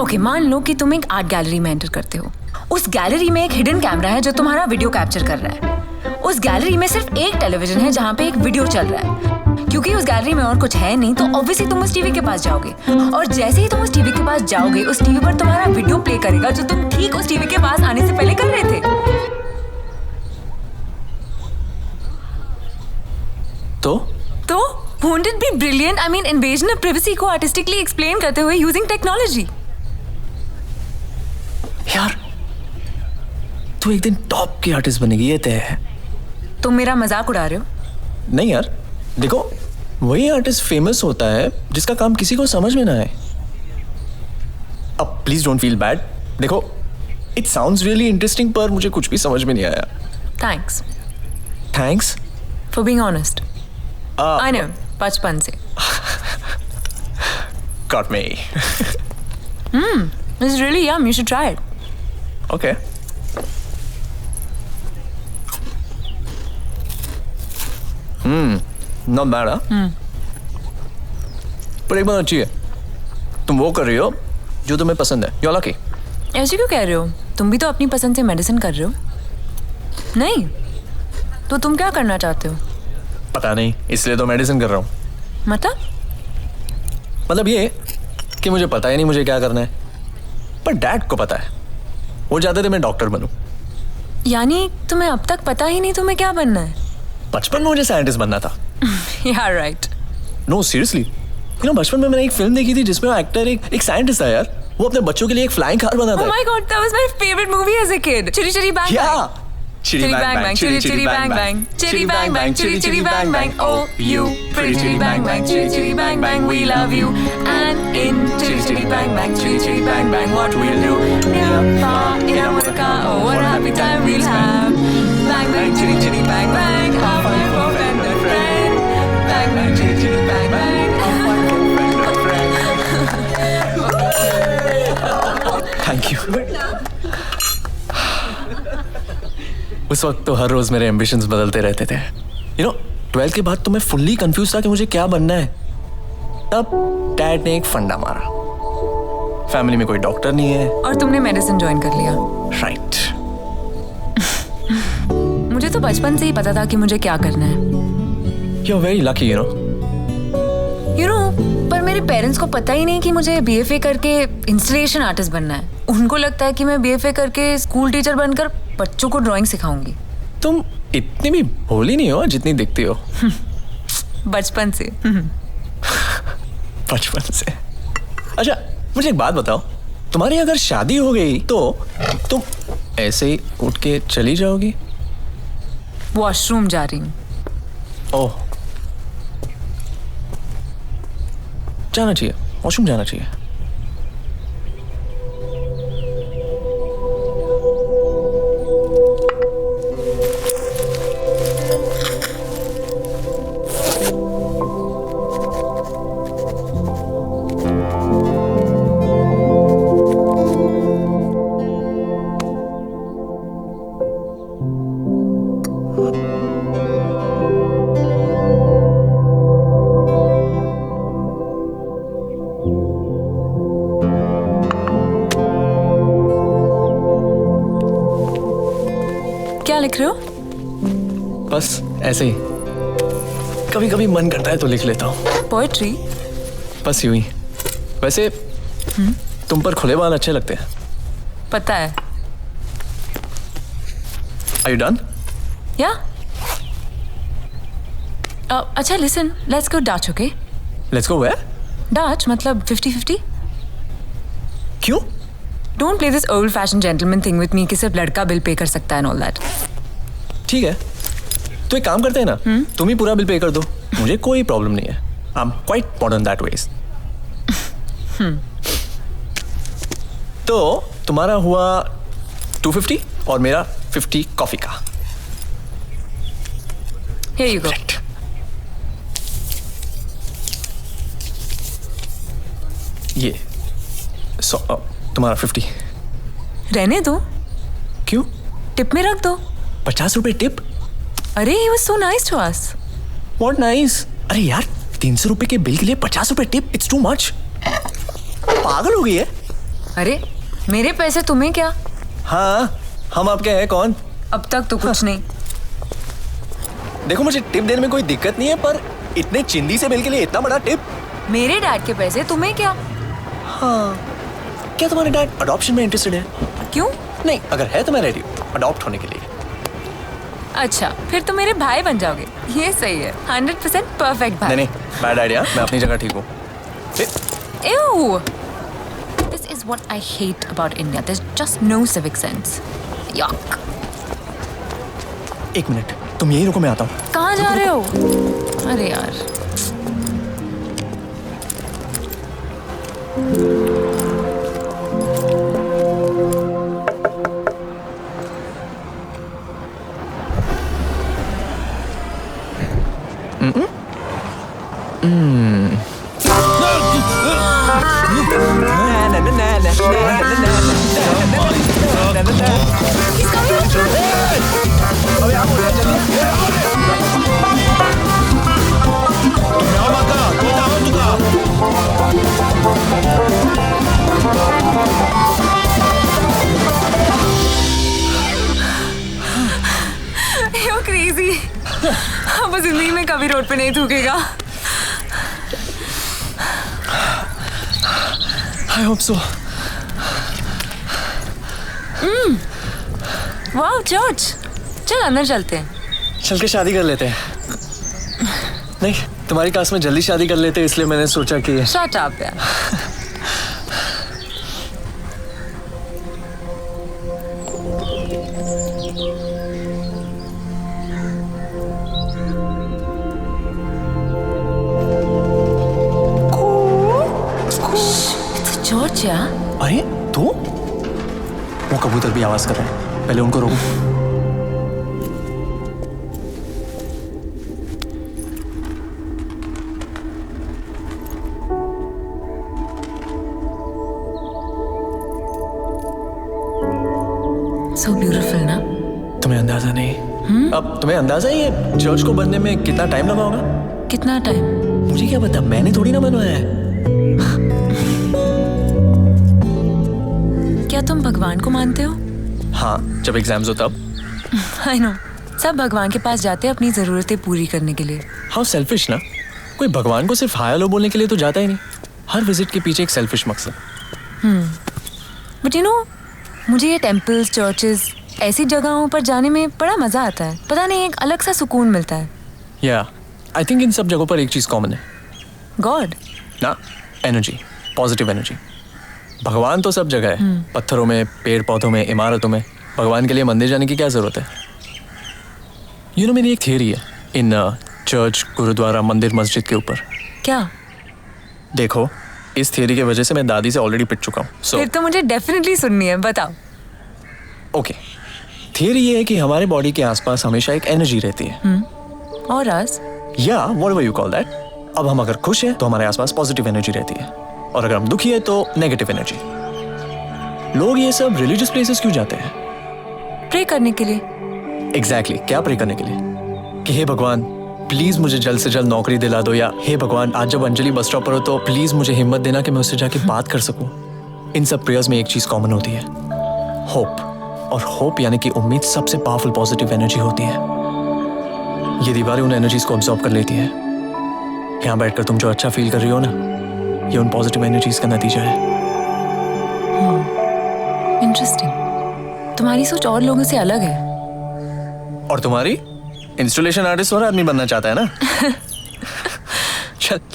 ओके, मान लो कि तुम एक आर्ट गैलरी में एंटर करते हो। उस गैलरी में एक हिडन कैमरा है जो तुम्हारा वीडियो कैप्चर कर रहा है। उस गैलरी में सिर्फ एक टेलीविजन है जहाँ पे एक वीडियो चल रहा है। क्योंकि उस गैलरी में और कुछ है नहीं तो ऑब्वियसली तुम उस टीवी के पास जाओगे, और जैसे ही तुम उस टीवी के पास जाओगे उस टीवी पर तुम्हारा वीडियो प्ले करेगा जो तुम ठीक उस टीवी के पास आने से पहले कर रहे थे। तो won't it be brilliant? I mean, invasion of privacy को artistically explain करते हुए using technology. यार तू एक दिन टॉप की आर्टिस्ट बनेगी, ये तय है। तुम मेरा मजाक उड़ा रहे हो? नहीं यार, देखो वही आर्टिस्ट फेमस होता है जिसका काम किसी को समझ में ना आए। अब प्लीज डोंट फील बैड। देखो इट साउंड्स रियली इंटरेस्टिंग पर मुझे कुछ भी समझ में नहीं आया। Thanks for being honest. I know, बचपन से। Got me. This is really yum. You should try it. Okay. Not bad, huh? पर एक बात अच्छी है, तुम वो कर रही हो जो तुम्हें पसंद है। You're lucky. ऐसे क्यों कह रहे हो? तुम भी तो अपनी पसंद से मेडिसिन कर रहे हो। नहीं, तो तुम क्या करना चाहते हो? पता नहीं, इसलिए तो मेडिसिन कर रहा हूँ। मतलब ये कि मुझे पता ही नहीं मुझे क्या करना है, पर डैड को पता है। वो चाहते थे मैं डॉक्टर बनूं। यानी तुम्हें अब तक पता ही नहीं तुम्हें क्या बनना है? बचपन में मुझे साइंटिस्ट बनना था। यार right. No seriously, you know बचपन में मैंने एक फिल्म देखी थी जिसमें वो एक्टर एक साइंटिस्ट था यार। वो अपने बच्चों के लिए एक फ्लाइंग कार बनाता है। Oh my God, that was my favorite movie as a kid. Chitty Chitty Bang Bang. Yeah. Chitty Bang Bang, Chitty Chitty Bang Bang, Chitty Bang Bang, Chitty Chitty Bang Bang. Oh, you pretty Chitty Bang Bang, Chitty Chitty Bang Bang, we love you. And in Chitty Chitty Bang Bang, Chitty Chitty Bang Bang, what we'll do? Near, far, in or with a car, oh what a happy time we'll have. Bang Bang, Chitty Chitty Bang Bang, our my friend and friend. Bang Bang, Chitty Chitty Bang Bang, our my friend and friend. Thank you. उस वक्त तो हर रोज मेरे ambitions बदलते रहते थे। You know 12th के बाद तो मैं फुल्ली कंफ्यूज था कि मुझे क्या बनना है। तब डैड ने एक फंडा मारा, फैमिली में कोई डॉक्टर नहीं है और तुमने मेडिसिन ज्वाइन कर लिया। राइट। मुझे तो बचपन से ही पता था कि मुझे क्या करना है। You are very lucky, you know, पर मेरे पेरेंट्स को पता ही नहीं कि मुझे बीएफए करके इंस्टॉलेशन आर्टिस्ट बनना है। उनको लगता है कि मैं बीएफए करके स्कूल टीचर बनकर बच्चों को ड्राइंग सिखाऊंगी। तुम इतनी भी भोली नहीं हो जितनी दिखती हो। बचपन से। बचपन से। अच्छा मुझे एक बात बताओ, तुम्हारी अगर शादी हो गई तो तुम ऐसे ही उठ के चली जाओगी? वॉशरूम जा रही हूँ। ओह, जाना चाहिए, वॉशरूम जाना चाहिए। क्या लिख रहे हो? बस ऐसे ही, कभी कभी मन करता है तो लिख लेता हूँ। पोएट्री? बस यूं ही। वैसे तुम पर खुले बाल अच्छे लगते हैं। पता है। Are you done? Yeah. अच्छा listen, let's go Dutch, okay? Let's go where? Dutch मतलब 50-50? क्यों? Don't play this old-fashioned gentleman thing with me कि सिर्फ लड़का बिल पे कर सकता है and all that. ठीक है, तो एक काम करते हैं ना, तुम ही पूरा बिल पे कर दो, मुझे कोई प्रॉब्लम नहीं है। I'm quite modern that ways. तो तुम्हारा हुआ 250 और मेरा 50 कॉफी का। Here you go. ये तुम्हारा 50। रहने दो। क्यों? टिप में रख दो। 50 रुपए टिप? अरे he was so nice to us. What nice? अरे यार 300 रुपए के बिल के लिए 50 रुपए टिप, it's too much. पागल हो गई है? अरे मेरे पैसे तुम्हें क्या? हाँ, हम आपके हैं कौन? अब तक तो कुछ नहीं। देखो मुझे टिप देने में कोई दिक्कत नहीं है, पर इतने चिंदी से बिल के लिए इतना बड़ा टिप? मेरे डैड के पैसे तुम्हें क्या? हाँ, क्या तुम्हारे डैड अडॉप्शन में इंटरेस्टेड है? क्यों? नहीं, अगर है तो मैं रेडी हूँ अडॉप्ट होने के लिए। अच्छा, फिर तो मेरे भाई बन जाओगे। ये सही है, 100% परफेक्ट भाई। नहीं, बैड आइडिया, मैं अपनी जगह ठीक हूँ। Ew! This is what I hate about India. There's just no civic sense. Yuck! एक मिनट, तुम यही रुको, मैं आता हूँ। कहाँ जा रहे हो? अरे यार। You're crazy. अब जिंदगी में कभी रोड पे नहीं थूकेगा। I hope so. वाह जॉर्ज, चल अंदर चलते हैं। चल के शादी कर लेते हैं। नहीं, तुम्हारी कास्ट में जल्दी शादी कर लेते हैं, इसलिए मैंने सोचा कि Shut up यार। जॉर्ज यार। अरे तू? वो कबूतर भी आवाज कर रहे हैं, पहले उनको रोको। So beautiful ना? तुम्हें अंदाजा नहीं। अब तुम्हें अंदाजा ही है चर्च को बनने में कितना टाइम लगा होगा? कितना टाइम? मुझे क्या पता, मैंने थोड़ी ना बनवाया है। क्या तुम भगवान को मानते हो? हाँ, जब एग्जाम्स हो तब। I know. सब भगवान के पास जाते हैं अपनी जरूरतें पूरी करने के लिए। हाउ सेल्फिश ना, कोई भगवान को सिर्फ हाय हेलो बोलने के लिए तो जाता ही नहीं। हर विजिट के पीछे एक सेल्फिश मकसद। बट यू नो, मुझे ये टेम्पल्स, चर्चेस, ऐसी जगहों पर जाने में बड़ा मजा आता है। पता नहीं, एक अलग सा सुकून मिलता है। या आई थिंक इन सब जगहों पर एक चीज कॉमन है। गॉड? ना, एनर्जी, पॉजिटिव एनर्जी। भगवान तो सब जगह है, पत्थरों में, पेड़ पौधों में, इमारतों में। भगवान के लिए मंदिर जाने की क्या जरूरत है? यू नो, मेरी एक थियरी है इन चर्च, गुरुद्वारा, मंदिर, मस्जिद के ऊपर। क्या? देखो, इस थियरी की वजह से मैं दादी से ऑलरेडी पिट चुका हूँ। फिर तो मुझे डेफिनेटली सुननी है, बताओ। ओके, थियरी ये है कि हमारे बॉडी के आसपास हमेशा एक एनर्जी रहती है। और अस? या व्हाटएवर यू कॉल दैट। अब हम अगर खुश हैं तो हमारे आसपास पॉजिटिव एनर्जी रहती है, और अगर हम दुखी है तो नेगेटिव एनर्जी। लोग ये सब रिलीजियस प्लेसेस क्यों जाते हैं? प्रे करने के लिए। एग्जैक्टली, क्या प्रे करने के लिए? कि हे भगवान प्लीज मुझे जल्द से जल्द नौकरी दिला दो, या हे भगवान आज जब अंजलि बस स्टॉप पर हो तो प्लीज मुझे हिम्मत देना कि मैं उससे जाके बात कर सकूं। इन सब प्रेयर्स में एक चीज कॉमन होती है, होप। और होप यानी कि उम्मीद सबसे पावरफुल पॉजिटिव एनर्जी होती है। ये दीवारें उन एनर्जीज को ऑब्जॉर्व कर लेती है। यहाँ बैठकर तुम जो अच्छा फील कर रही हो ना, ये उन पॉजिटिव एनर्जीज का नतीजा है। इंटरेस्टिंग। तुम्हारी सोच और लोगों से अलग है। और तुम्हारी? इंस्टॉलेशन आर्टिस्ट और आदमी बनना चाहता है ना?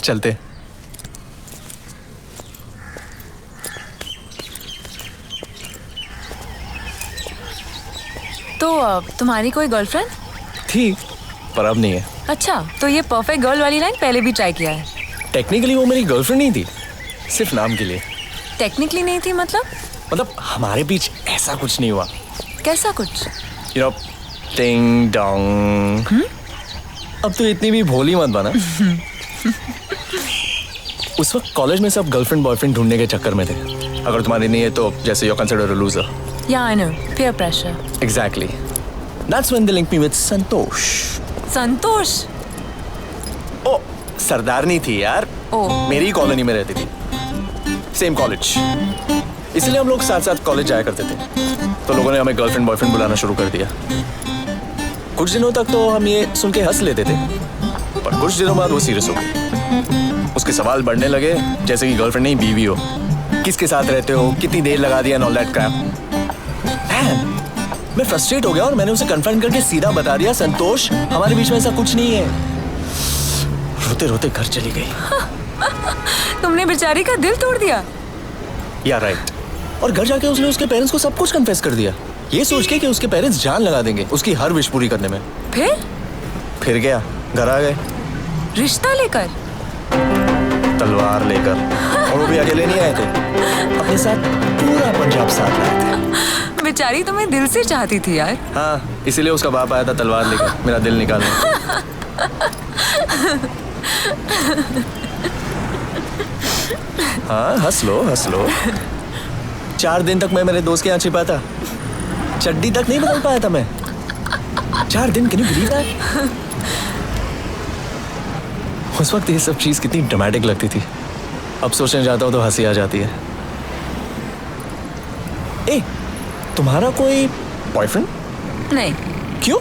चलते। तो तुम्हारी कोई गर्लफ्रेंड थी, पर अब नहीं है। अच्छा, तो ये परफेक्ट गर्ल वाली लाइन पहले भी ट्राई किया है? टेक्निकली वो मेरी गर्लफ्रेंड नहीं थी, सिर्फ नाम के लिए। टेक्निकली नहीं थी मतलब? मतलब हमारे बीच ऐसा कुछ नहीं हुआ। कैसा कुछ? यू नो, टिंग डोंग। अब तो इतनी भी भोली मत बना। उस वक्त कॉलेज में सब गर्लफ्रेंड बॉयफ्रेंड ढूंढने के चक्कर में थे। अगर तुम्हारी नहीं है तो जैसे यू कंसिडर अ लूजर। या I know, peer pressure. Exactly, that's when they link me with Santosh. Santosh? ओ, सरदारनी थी यार। ओ, मेरी कॉलोनी में रहती थी, सेम कॉलेज, इसलिए हम लोग साथ साथ कॉलेज जाया करते थे। तो लोगों ने हमें गर्लफ्रेंड बॉयफ्रेंड बुलाना शुरू कर दिया। कुछ दिनों तक तो हम ये सुन के हंस लेते थे, पर कुछ दिनों बाद वो सीरियस हो गई। उसके सवाल बढ़ने लगे, जैसे कि गर्लफ्रेंड नहीं बीवी हो, किसके साथ रहते हो, कितनी देर लगा दिया, ऑल दैट क्रैप। मैं फ्रस्ट्रेट हो गया और मैंने उसे कन्फ्रंट करके सीधा बता दिया, संतोष हमारे बीच में ऐसा कुछ नहीं है। रोते रोते घर चली गई। तुमने बेचारी का दिल तोड़ दिया। या राइट। और घर जाके उसने उसके पेरेंट्स को सब कुछ कन्फेस कर दिया, ये सोच के कि उसके पेरेंट्स जान लगा देंगे उसकी हर विश पूरी करने में। फिर गया, घर आ गए। रिश्ता लेकर? तलवार लेकर। और वो भी अकेले नहीं आए थे, अपने साथ पूरा पंजाब साथ लाए थे। बेचारी तुम्हें दिल से चाहती थी यार। हाँ, इसीलिए उसका बाप आया था तलवार लेकर मेरा दिल निकालने। हाँ, हंस लो हंस लो। 4 दिन तक मैं मेरे दोस्त के यहाँ छिपा था, चड्डी तक नहीं बदल पाया था मैं। 4 दिन, कैन यू बिलीव दैट? उस वक्त ये सब चीज कितनी ड्रामेटिक लगती थी, अब सोचने जाता हूँ तो हंसी आ जाती है। ए, तुम्हारा कोई बॉयफ्रेंड? नहीं। क्यों?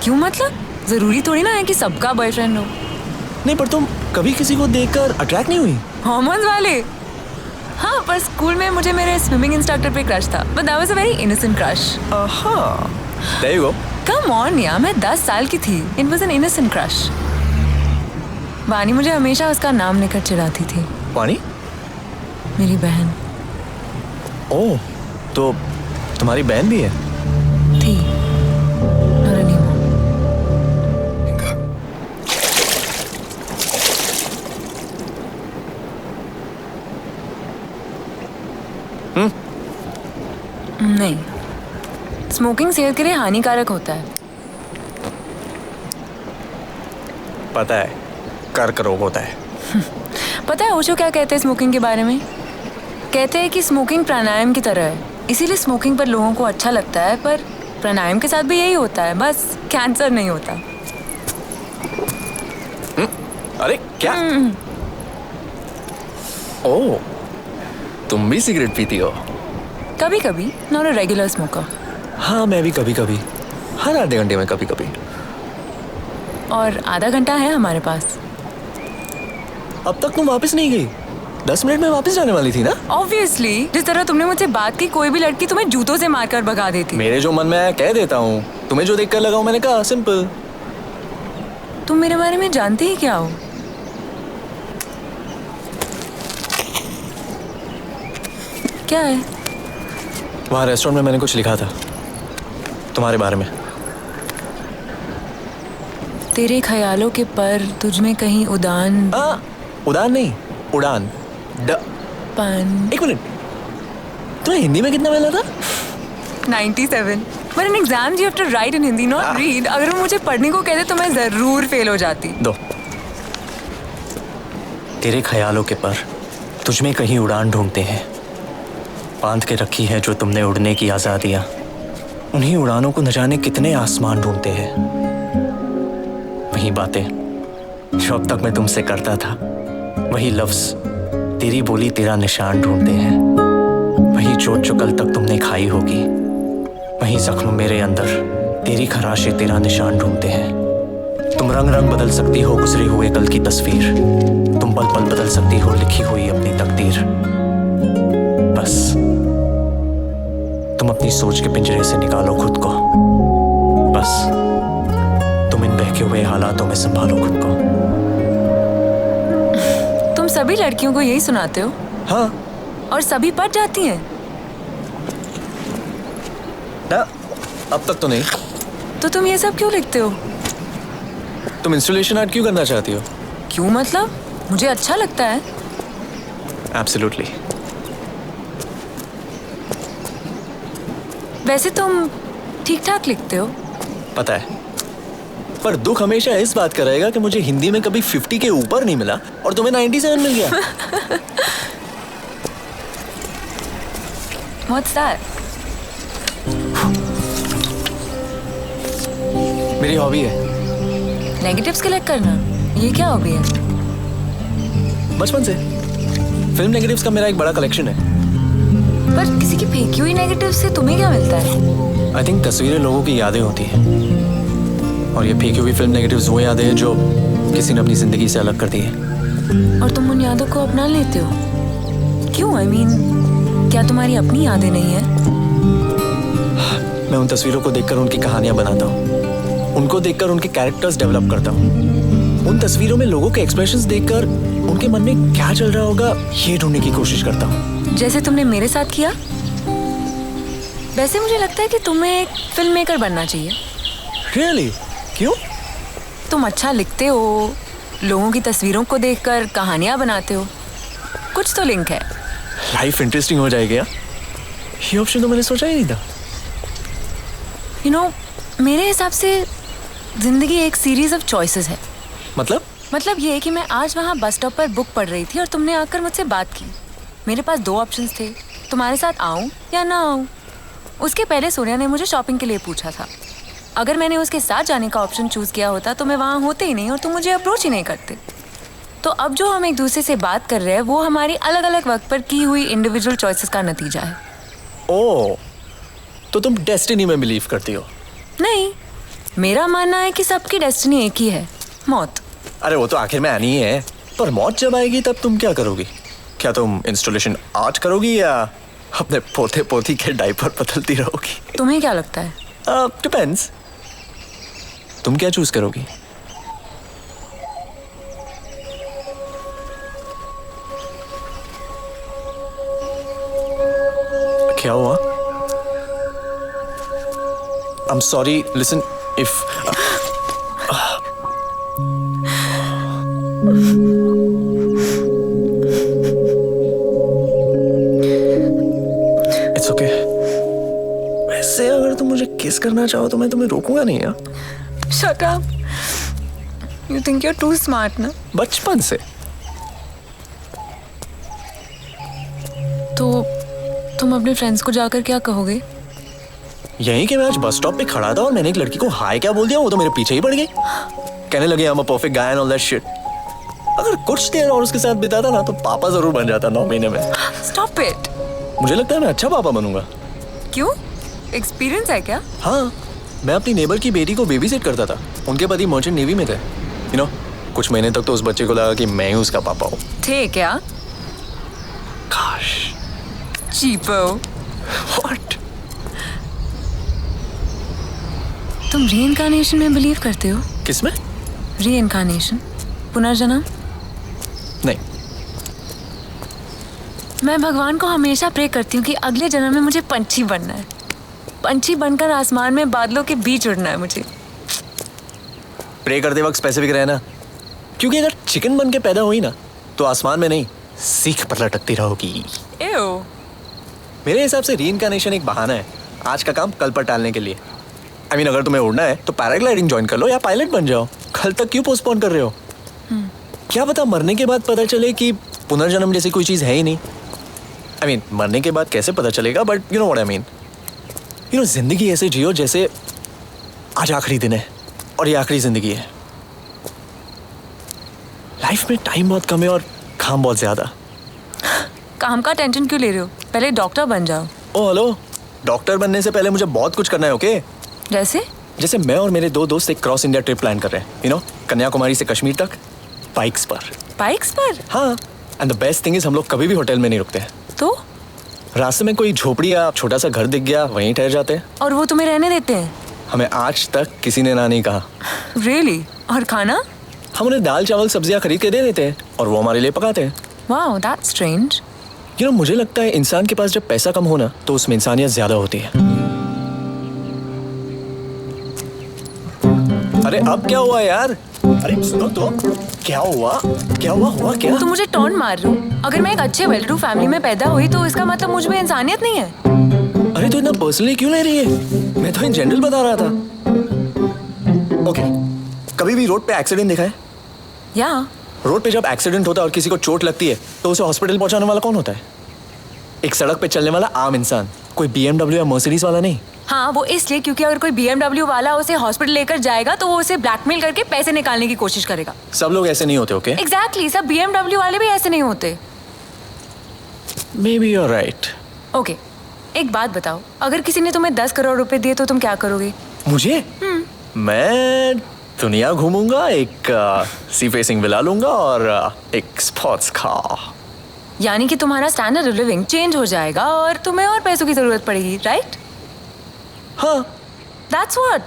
क्यों मतलब? जरूरी थोड़ी ना है कि सबका बॉयफ्रेंड हो। नहीं, पर तुम कभी किसी को देखकर अट्रैक्ट नहीं हुई? हॉर्मोन्स वाले? हाँ, पर स्कूल में मुझे मेरे स्विमिंग इंस्ट्रक्टर पे क्रश था, but that was a very innocent crush. There you go. Come on यार, मैं 10 साल की थी। It was an innocent crush. Vani मुझे हमेशा उसका नाम लेकर चिढ़ाती थी। वानी? मेरी बहन। ओह, तो तुम्हारी बहन भी है? थी, not anymore. नहीं, स्मोकिंग सेहत के लिए हानिकारक होता है। पता है, कर्क रोग होता है। पता है ओशो क्या कहते हैं स्मोकिंग के बारे में? कहते हैं कि स्मोकिंग प्राणायाम की तरह है, इसीलिए स्मोकिंग पर लोगों को अच्छा लगता है, पर प्राणायाम के साथ भी यही होता है, बस कैंसर नहीं होता। अरे क्या? ओह, तुम भी सिगरेट पीती हो? कभी कभी, नॉट अ रेगुलर स्मोकर। हाँ, मैं भी कभी कभी, हर आधे घंटे में कभी कभी। और आधा घंटा है हमारे पास। अब तक तुम वापस नहीं गई? 10 मिनट में वापस जाने वाली थी ना? ऑब्वियसली, जिस तरह तुमने मुझसे बात की, कोई भी लड़की तुम्हें जूतों से मारकर भगा देती। मेरे जो मन में आया कह देता हूँ, तुम्हें जो देखकर लगा मैंने कहा, सिंपल। तुम मेरे बारे में जानते ही क्या हो? क्या है? वहाँ रेस्टोरेंट में मैंने कुछ लिखा था तुम्हारे बारे में। तेरे ख्यालों के पर तुझ में कहीं उड़ान। उड़ान नहीं, उड़ान। पान। एक मिनट, तुम्हें हिंदी में कितना मिला था? 97। But in exams you have to write in Hindi, not read. अगर वो मुझे पढ़ने को कहते तो मैं जरूर फेल हो जाती। दो। तेरे ख्यालों के पर तुझ में कहीं उड़ान ढूंढते हैं, बांध के रखी है जो तुमने उड़ने की आजादियां। उन्हीं उड़ानों को न जाने कितने आसमान ढूंढते हैं। वही बातें जो अब तक मैं तुमसे करता था, वही लफ्ज तेरी बोली तेरा निशान ढूंढते हैं। वही चोट जो कल तक तुमने खाई होगी, वही जख्म मेरे अंदर तेरी खराशे तेरा निशान ढूंढते हैं। तुम रंग रंग बदल सकती हो गुजरे हुए कल की तस्वीर, तुम पल पल बदल सकती हो लिखी हुई अपनी तकदीर। बस तुम अपनी सोच के पिंजरे से निकालो खुद को, बस तुम इन बहके हुए हालातों में संभालो खुद को। तुम सभी लड़कियों को यही सुनाते हो? हाँ। और सभी पढ़ जाती हैं? ना, अब तक तो नहीं। तो तुम ये सब क्यों लिखते हो? तुम इंस्टॉलेशन आर्ट क्यों करना चाहती हो? क्यों मतलब? मुझे अच्छा लगता है। एब्सोल्युटली। वैसे तुम ठीक ठाक लिखते हो। पता है, पर दुख हमेशा इस बात का रहेगा कि मुझे हिंदी में कभी 50 के ऊपर नहीं मिला और तुम्हें 97 मिल गया। What's that? मेरी हॉबी है नेगेटिव्स कलेक्ट करना। ये क्या हॉबी है? बचपन से फिल्म नेगेटिव्स का मेरा एक बड़ा कलेक्शन है। पर किसी की फेंकी हुई नेगेटिव से तुम्हें क्या मिलता है? आई थिंक तस्वीरें लोगों की यादें होती हैं, और ये फेंकी हुई फिल्म नेगेटिव्स वो यादें हैं जो किसी ने अपनी जिंदगी से अलग कर दी है। और तुम उन यादों को अपना लेते हो क्यों? I mean, क्या तुम्हारी अपनी यादें नहीं है? मैं उन तस्वीरों को देखकर उनकी कहानियां बनाता हूँ, उनको देखकर उनके कैरेक्टर्स डेवलप करता हूँ। उन तस्वीरों में लोगों के एक्सप्रेशंस देखकर उनके मन में क्या चल रहा होगा ये ढूंढने की कोशिश करता हूँ। जैसे तुमने मेरे साथ किया। वैसे मुझे लगता है कि तुम्हें एक फिल्म मेकर बनना चाहिए। Really? क्यों? तुम अच्छा लिखते हो, लोगों की तस्वीरों को देखकर कहानियां बनाते हो, कुछ तो लिंक है। लाइफ इंटरेस्टिंग हो जाएगी यार। ये ऑप्शन तो मैंने सोचा ही नहीं था। You know, मेरे हिसाब से जिंदगी एक सीरीज ऑफ चॉइसेस है। मतलब ये है कि मैं आज वहाँ बस स्टॉप पर बुक पढ़ रही थी और तुमने आकर मुझसे बात की। मेरे पास 2 ऑप्शंस थे, तुम्हारे साथ आऊँ या ना आऊँ। उसके पहले सोनिया ने मुझे शॉपिंग के लिए पूछा था। अगर मैंने उसके साथ जाने का ऑप्शन चूज किया होता तो मैं वहाँ होते ही नहीं और तुम मुझे अप्रोच ही नहीं करते। तो अब जो हम एक दूसरे से बात कर रहे हैं वो हमारी अलग अलग वक्त पर की हुई इंडिविजुअल चॉइसेस का नतीजा है। ओह, तो तुम डेस्टिनी में बिलीव करती हो? नहीं, मेरा मानना है कि सबकी डेस्टिनी एक ही है, मौत। अरे वो तो आखिर में आनी ही है, पर मौत जब आएगी तब तुम क्या करोगी? क्या तुम इंस्टॉलेशन आर्ट करोगी या अपने पोते पोती के डायपर बदलती रहोगी? तुम्हें क्या लगता है? डिपेंड्स। तुम क्या चूज करोगी? क्या हुआ? I'm sorry, listen, if It's okay. वैसे अगर तुम मुझे किस करना चाहो तो मैं तुम्हें रोकूंगा नहीं यार। Shut up. You think you're too smart, ना? बचपन से। तो तुम अपने फ्रेंड्स को जाकर क्या कहोगे? यही कि मैं आज बस स्टॉप पे खड़ा था और मैंने एक लड़की को हाय क्या बोल दिया, वो तो मेरे पीछे ही पड़ गई। कहने लगे I'm a perfect guy and all that shit. अगर कुछ देर और उसके साथ बिताता ना तो पापा जरूर बन जाता 9 महीने में। Stop it. मुझे लगता है मैं अच्छा पापा बनूंगा। क्यों? एक्सपीरियंस है क्या? हाँ, मैं अपनी नेबर की बेटी को बेबी सिट करता था। उनके पति मर्चेंट नेवी में थे। कुछ महीने तक तो उस बच्चे को लगा कि मैं ही उसका पापा हूँ। थे क्या? काश। चीपो। What? तुम रीइंकार्नेशन में बिलीव करते हो? किसमें? रीइंकार्नेशन, पुनर्जन्म? नहीं। मैं भगवान को हमेशा प्रे करती हूँ कि अगले जन्म में मुझे पंछी बनना है। पंछी बनकर आसमान में बादलों के बीच उड़ना है मुझे। प्रे करते वक्त स्पेसिफिक रहना, क्योंकि अगर चिकन बन के पैदा हुई ना तो आसमान में नहीं सीख पर लटकती रहोगी। एओ। मेरे हिसाब से रीइंकार्नेशन एक बहाना है आज का काम कल पर टालने के लिए। I mean, अगर तुम्हें उड़ना है तो पैराग्लाइडिंग ज्वाइन कर लो या पायलट बन जाओ। कल तक क्यों पोस्टपोन कर रहे हो? क्या पता मरने के बाद पता चले कि पुनर्जन्म जैसी कोई चीज है ही नहीं। I mean, मरने के बाद कैसे पता चलेगा, but you know what I mean. You know, जिंदगी ऐसे जियो जैसे आज आखिरी दिन है और ये आखिरी जिंदगी है। लाइफ में टाइम बहुत कम है और काम बहुत ज्यादा। काम का टेंशन क्यों ले रहे हो? पहले डॉक्टर बन जाओ। ओ हेलो, डॉक्टर बनने से पहले मुझे बहुत कुछ करना है। ओके? जैसे मैं और मेरे 2 दोस्त एक क्रॉस इंडिया ट्रिप प्लान कर रहे हैं। यू नो, कन्याकुमारी से कश्मीर तक बाइक्स पर। बाइक्स पर? हाँ। And the best thing is हम लोग कभी भी होटल में नहीं रुकते। तो रास्ते में कोई झोपड़ी या छोटा सा घर दिख गया, वहीं ठहर जाते हैं। और वो तुम्हें रहने देते हैं? हमें आज तक किसी ने ना नहीं कहा। Really? और खाना? हम उन्हें दाल चावल सब्जियां खरीद के दे देते हैं और वो हमारे लिए पकाते हैं। Wow, that's strange. You know, मुझे लगता है इंसान के पास जब पैसा कम हो ना तो उसमें इंसानियत ज्यादा होती है। अरे अब क्या हुआ यार? अरे सुनो तो, क्या हुआ? हुआ क्या? तुम मुझे टॉन्ट मार रहे हो। अगर मैं एक अच्छे वेल टू फैमिली में पैदा हुई तो इसका मतलब मुझ में इंसानियत नहीं है। अरे तो इतना पर्सनली क्यों ले रही है? मैं तो इन जनरल बता रहा था। ओके, कभी भी रोड पे एक्सीडेंट देखा है? या रोड पे जब एक्सीडेंट होता है और किसी को चोट लगती है तो उसे हॉस्पिटल पहुंचाने वाला कौन होता है? एक सड़क पे चलने वाला आम इंसान, कोई BMW या मर्सिडीज वाला नहीं। हाँ, वो इसलिए क्योंकि अगर कोई BMW वाला उसे हॉस्पिटल लेकर जाएगा तो वो उसे ब्लैकमेल करके पैसे निकालने की कोशिश करेगा। सब लोग ऐसे नहीं होते। ओके? एग्जैक्टली, सब BMW वाले भी ऐसे नहीं होते। Maybe you are right. Okay, एक बात बताओ, अगर किसी ने तुम्हें 10 करोड़ रुपए दिए तो तुम क्या करोगे? मुझे? मैं दुनिया घूमूंगा, एक सी फेसिंग विला लूंगा और एक स्पोर्ट्स कार। यानी कि तुम्हारा स्टैंडर्ड ऑफ लिविंग चेंज हो जाएगा और तुम्हें और पैसों की जरूरत पड़ेगी, राइट? हाँ। That's what.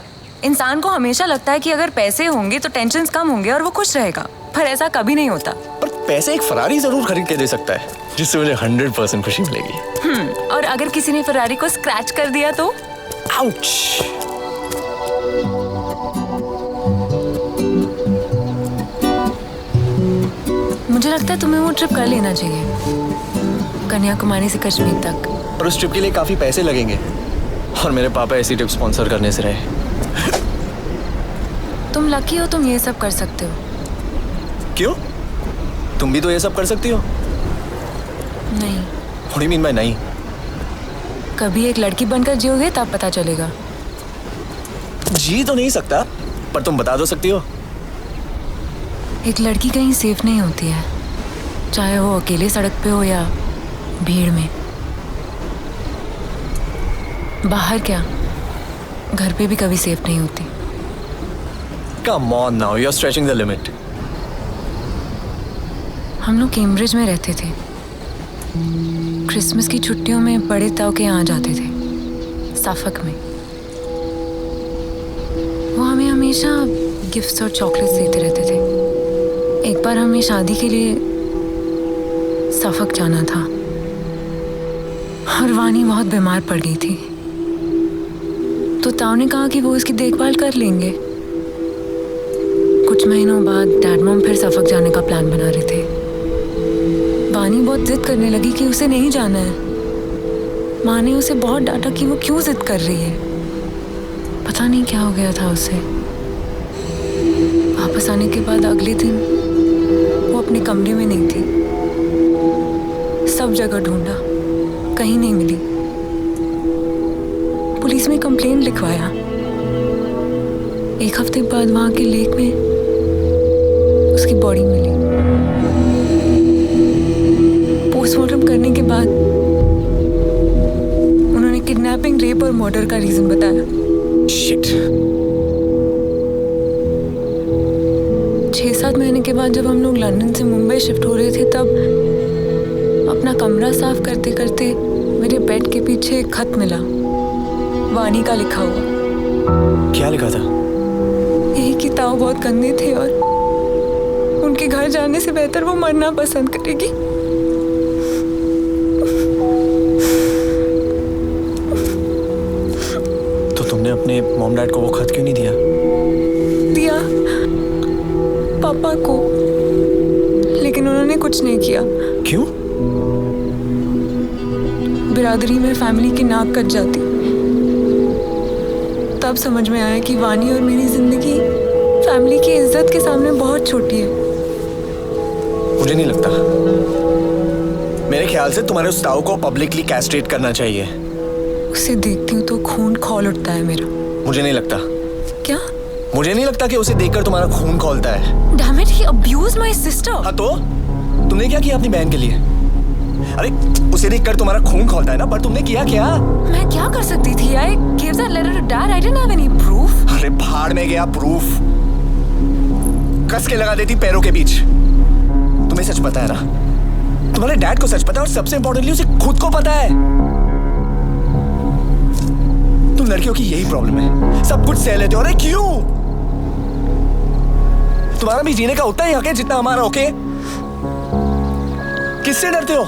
इंसान को हमेशा लगता है कि अगर पैसे होंगे तो टेंशन्स कम होंगे और वो खुश रहेगा, पर ऐसा कभी नहीं होता। पर पैसे एक फरारी जरूर खरीद के दे सकता है जिससे मुझे 100% खुशी मिलेगी। और अगर किसी ने फरारी को स्क्रैच कर दिया तो? आउच। मुझे लगता है तुम्हें वो ट्रिप कर लेना चाहिए, कन्याकुमारी से कश्मीर तक। और उस ट्रिप के लिए काफी पैसे लगेंगे और मेरे पापा ऐसी ट्रिप स्पॉन्सर करने से रहे। तुम लकी हो, तुम ये सब कर सकते हो। क्यों? तुम भी तो ये सब कर सकती हो। नहीं। What do you mean by नहीं? कभी एक लड़की बनकर जियोगे तब पता चलेगा। जी तो नहीं सकता, पर तुम बता दो सकती हो। एक लड़की कहीं सेफ नहीं होती है, चाहे वो अकेले सड़क पे हो या भीड़ में। बाहर क्या, घर पे भी कभी सेफ नहीं होती। Come on now, you're stretching the limit. हम लोग कैम्ब्रिज में रहते थे। क्रिसमस की छुट्टियों में बड़े ताऊ के यहाँ जाते थे, सफक में। वो हमें हमेशा गिफ्ट्स और चॉकलेट्स देते रहते थे। एक बार हमें शादी के लिए सफक जाना था और वानी बहुत बीमार पड़ गई थी, तो ताऊ ने कहा कि वो उसकी देखभाल कर लेंगे। कुछ महीनों बाद डैड मॉम फिर सफक जाने का प्लान बना रहे थे। वानी बहुत जिद करने लगी कि उसे नहीं जाना है। माँ ने उसे बहुत डांटा कि वो क्यों जिद कर रही है। पता नहीं क्या हो गया था उसे। वापस आने के बाद अगले दिन वो अपने कमरे में नहीं थी। सब जगह ढूंढा, कहीं नहीं मिली। पुलिस में कंप्लेन लिखवाया। एक हफ्ते बाद वहां के लेक में उसकी बॉडी मिली। पोस्टमार्टम करने के बाद उन्होंने किडनैपिंग, रेप और मर्डर का रीजन बताया। Shit. 6-7 महीने के बाद जब हम लोग लंदन से मुंबई शिफ्ट हो रहे थे, तब अपना कमरा साफ करते करते मेरे बेड के पीछे एक खत मिला, वानी का लिखा हुआ। क्या लिखा था? यही कि ताऊ बहुत गंदे थे और उनके घर जाने से बेहतर वो मरना पसंद करेगी। तो तुमने अपने मॉम डैड को वो खत क्यों नहीं दिया? दिया पापा को, लेकिन उन्होंने कुछ नहीं किया। क्यों? बिरादरी में फैमिली की नाक कट जाती। तब समझ में आया कि वानी और मेरी जिंदगी फैमिली की इज्जत के सामने बहुत छोटी है। मुझे नहीं लगता। मेरे ख्याल से तुम्हारे उस ताऊ को पब्लिकली कैस्ट्रेट करना चाहिए। उसे देखती हूँ तो खून खौल उठता है मेरा। मुझे नहीं लगता। क्या? मुझे नहीं लगता कि उसे देखकर तुम्हारा खून खौलता है। Damn it, he abused my sister. हाँ तो तुमने क्या किया अपनी बहन के लिए? अरे उसे देखकर तुम्हारा खून खौलता है ना, पर तुमने किया क्या? मैं क्या कर सकती थी? I gave that letter to dad. I didn't have any proof. अरे भाड़ में गया प्रूफ। कस के लगा देती पैरों के बीच। तुम्हें सच पता है ना? तुम्हारे डैड को सच पता है और सबसे इंपॉर्टेंटली उसे खुद को पता है। तुम लड़कियों की यही प्रॉब्लम है, सब कुछ सह लेते हो। अरे क्यों? तुम्हारा भी जीने का उतना ही हक है जितना हमारा। ओके, किससे डरते हो?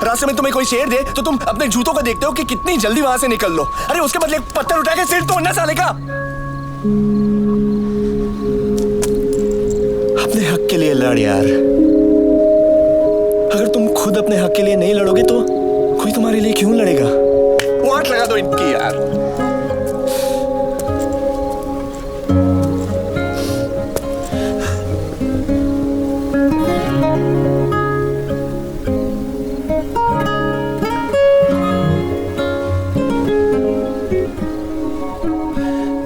रास्ते में तुम्हें कोई शेर दे तो तुम अपने जूतों को देखते हो कि कितनी जल्दी वहां से निकल लो। अरे उसके बदले एक पत्थर उठा के सिर तोड़ना साले का। अपने हक के लिए लड़ यार। अगर तुम खुद अपने हक के लिए नहीं लड़ोगे तो कोई तुम्हारे लिए क्यों लड़ेगा? वाट लगा दो इनकी यार।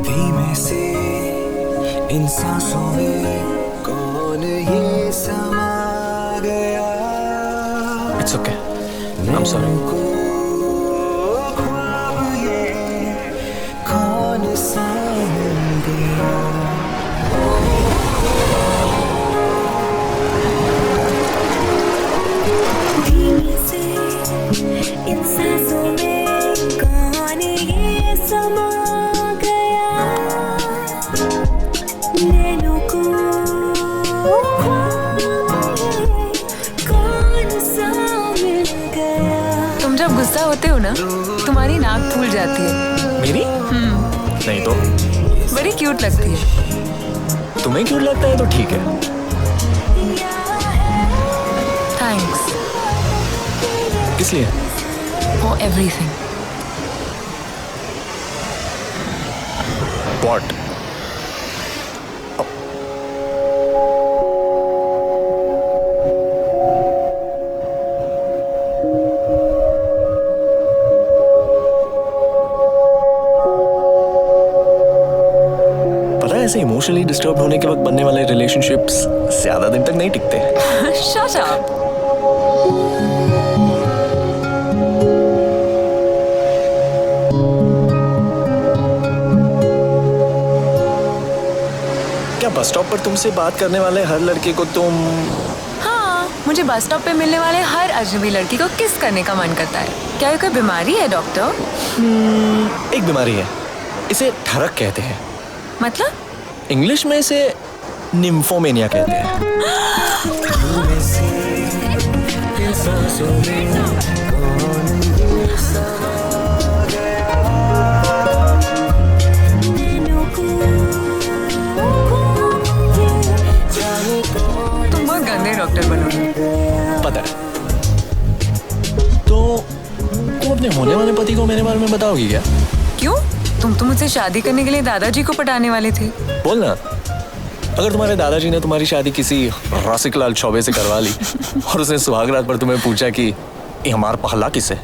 धीमे से इन सांसों में कौन ये समा गया? It's okay. I'm sorry. कौन सा मिल गया? धीमे से इन सांसों में कौन ये समा गया? नैनों को कौन सा मिल गया? तुम जब गुस्सा होते हो ना, तुम्हारी नाक फूल जाती है। मेरी? नहीं तो बड़ी क्यूट लगती है। तुम्हें क्यूट लगता है तो ठीक है। थैंक्स किस लिए? For everything. What? पता है ऐसे इमोशनली डिस्टर्ब होने के वक्त बनने वाले रिलेशनशिप्स ज्यादा दिन तक नहीं टिकते। Shut up. क्या बस स्टॉप पर तुमसे बात करने वाले हर लड़के को तुम? हाँ, मुझे बस स्टॉप पे मिलने वाले हर अजनबी लड़की को किस करने का मन करता है। क्या ये कोई बीमारी है डॉक्टर? एक बीमारी है, इसे ठरक कहते हैं। मतलब? इंग्लिश में इसे निम्फोमेनिया कहते हैं। तुम बहुत गंदे डॉक्टर बनोगे। पता है। तो तुम अपने होने वाले पति को मेरे बारे में बताओगी क्या? क्यों? तुम तो मुझसे शादी करने के लिए दादाजी को पटाने वाले थे। बोलना, अगर तुम्हारे दादाजी ने तुम्हारी शादी किसी रसिकलाल चौबे से करवा ली और उसने सुहागरात पर तुम्हें पूछा कि ये हमारा पहला किस है,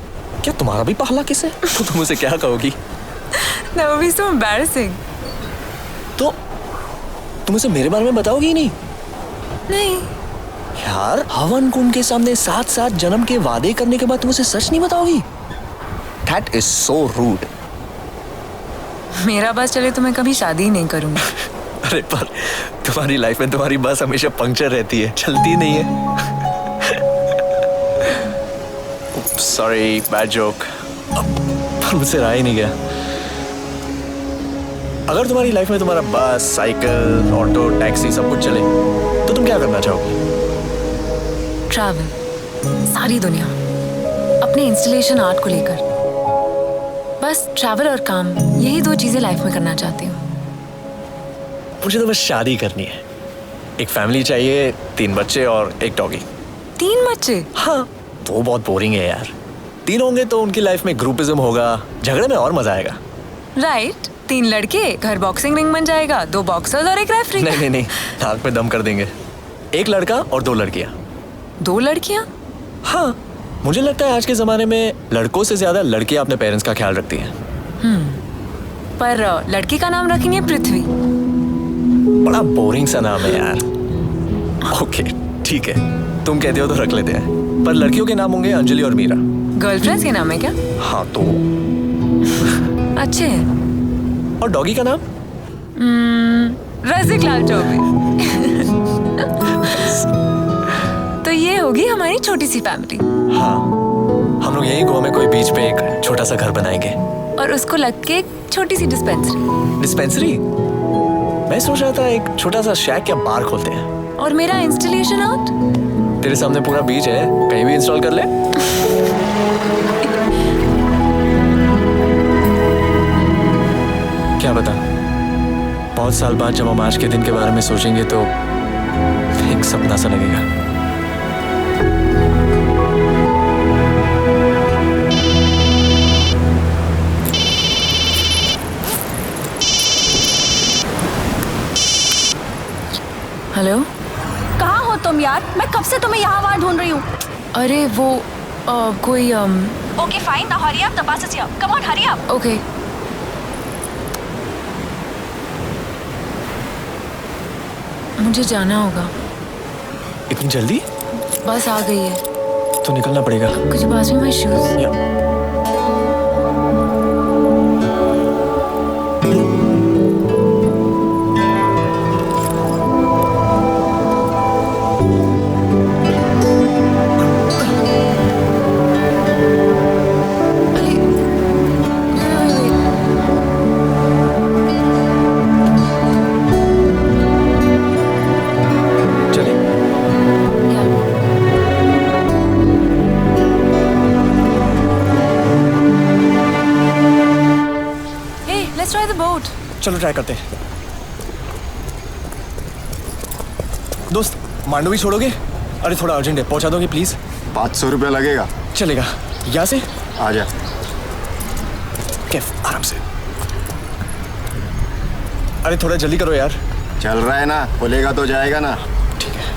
क्या तुम्हारा भी पहला किस है, तो तुम उसे क्या कहोगी? That would be so embarrassing. तो तुम उसे मेरे बारे में बताओगी ही नहीं? नहीं यार, हवन कुंड के सामने 7-7 जन्म के वादे करने के बाद तुम उसे सच नहीं बताओगी? That is so rude. मेरा बस चले तो मैं कभी शादी ही नहीं करूंगी। अरे पर तुम्हारी लाइफ में तुम्हारी बस हमेशा पंक्चर रहती है, चलती नहीं है। Sorry, bad joke. पर मुझसे रहा ही नहीं गया। अगर तुम्हारी लाइफ में तुम्हारा बस, साइकिल, ऑटो, टैक्सी सब कुछ चले तो तुम क्या करना चाहोगी? ट्रैवल, सारी दुनिया, अपने इंस्टॉलेशन आर्ट को लेकर। बस ट्रैवल और काम, यही 2 चीजें लाइफ में करना चाहती हूँ। मुझे तो बस शादी करनी है। एक फैमिली चाहिए, 3 बच्चे और एक डॉगी। 3 बच्चे? हाँ, वो बहुत बोरिंग है यार। 3 होंगे तो उनकी लाइफ में ग्रुपिज्म होगा, झगड़े में और मजा आएगा। राइट, 3 लड़के, घर बॉक्सिंग रिंग बन जाएगा, 2 बॉक्सर्स और एक रेफरी। नहीं, नाक में दम कर देंगे। 1 लड़का और 2 लड़कियां। 2 लड़कियां? हाँ, मुझे लगता है आज के जमाने में लड़कों से ज्यादा लड़कियां अपने पेरेंट्स का ख्याल रखती हैं। पर लड़की का नाम रखेंगे पृथ्वी। बड़ा बोरिंग सा नाम है यार। ओके, ठीक है, तुम कहते हो तो रख लेते हैं। पर लड़कियों के नाम होंगे अंजलि और मीरा। गर्लफ्रेंड्स के नाम है क्या? हाँ तो अच्छे हैं। और डॉगी का नाम? रसिक लाल चौबे। तो ये होगी हमारी छोटी सी फैमिली। हाँ, हम लोग यही गोवा में कोई बीच पे एक छोटा सा घर बनाएंगे और उसको लग के एक छोटी सी डिस्पेंसरी। डिस्पेंसरी? मैं सोच रहा था एक छोटा सा शैक या बार खोलते हैं। और मेरा इंस्टॉलेशन आर्ट? तेरे सामने पूरा बीच है, कहीं भी इंस्टॉल कर ले। क्या बता, बहुत साल बाद जब हम आज के दिन के बारे में सोचेंगे तो एक सपना सा लगेगा। हेलो, कहाँ हो तुम यार? मैं कब से तुम्हें यहाँ वहाँ ढूंढ रही हूँ। अरे वो कोई okay fine, now hurry up, the bus is here. Come on, hurry up. Okay. मुझे जाना होगा। इतनी जल्दी? बस आ गई है तो निकलना पड़ेगा। कुछ पास में माय शूज। चलो ट्राई करते हैं। दोस्त, मांडवी छोड़ोगे? अरे थोड़ा अर्जेंट है, पहुंचा दोगे प्लीज? 500 रुपया लगेगा। चलेगा। यहाँ से आ जा। कैफ, आराम से। अरे थोड़ा जल्दी करो यार। चल रहा है ना, बोलेगा तो जाएगा ना। ठीक है।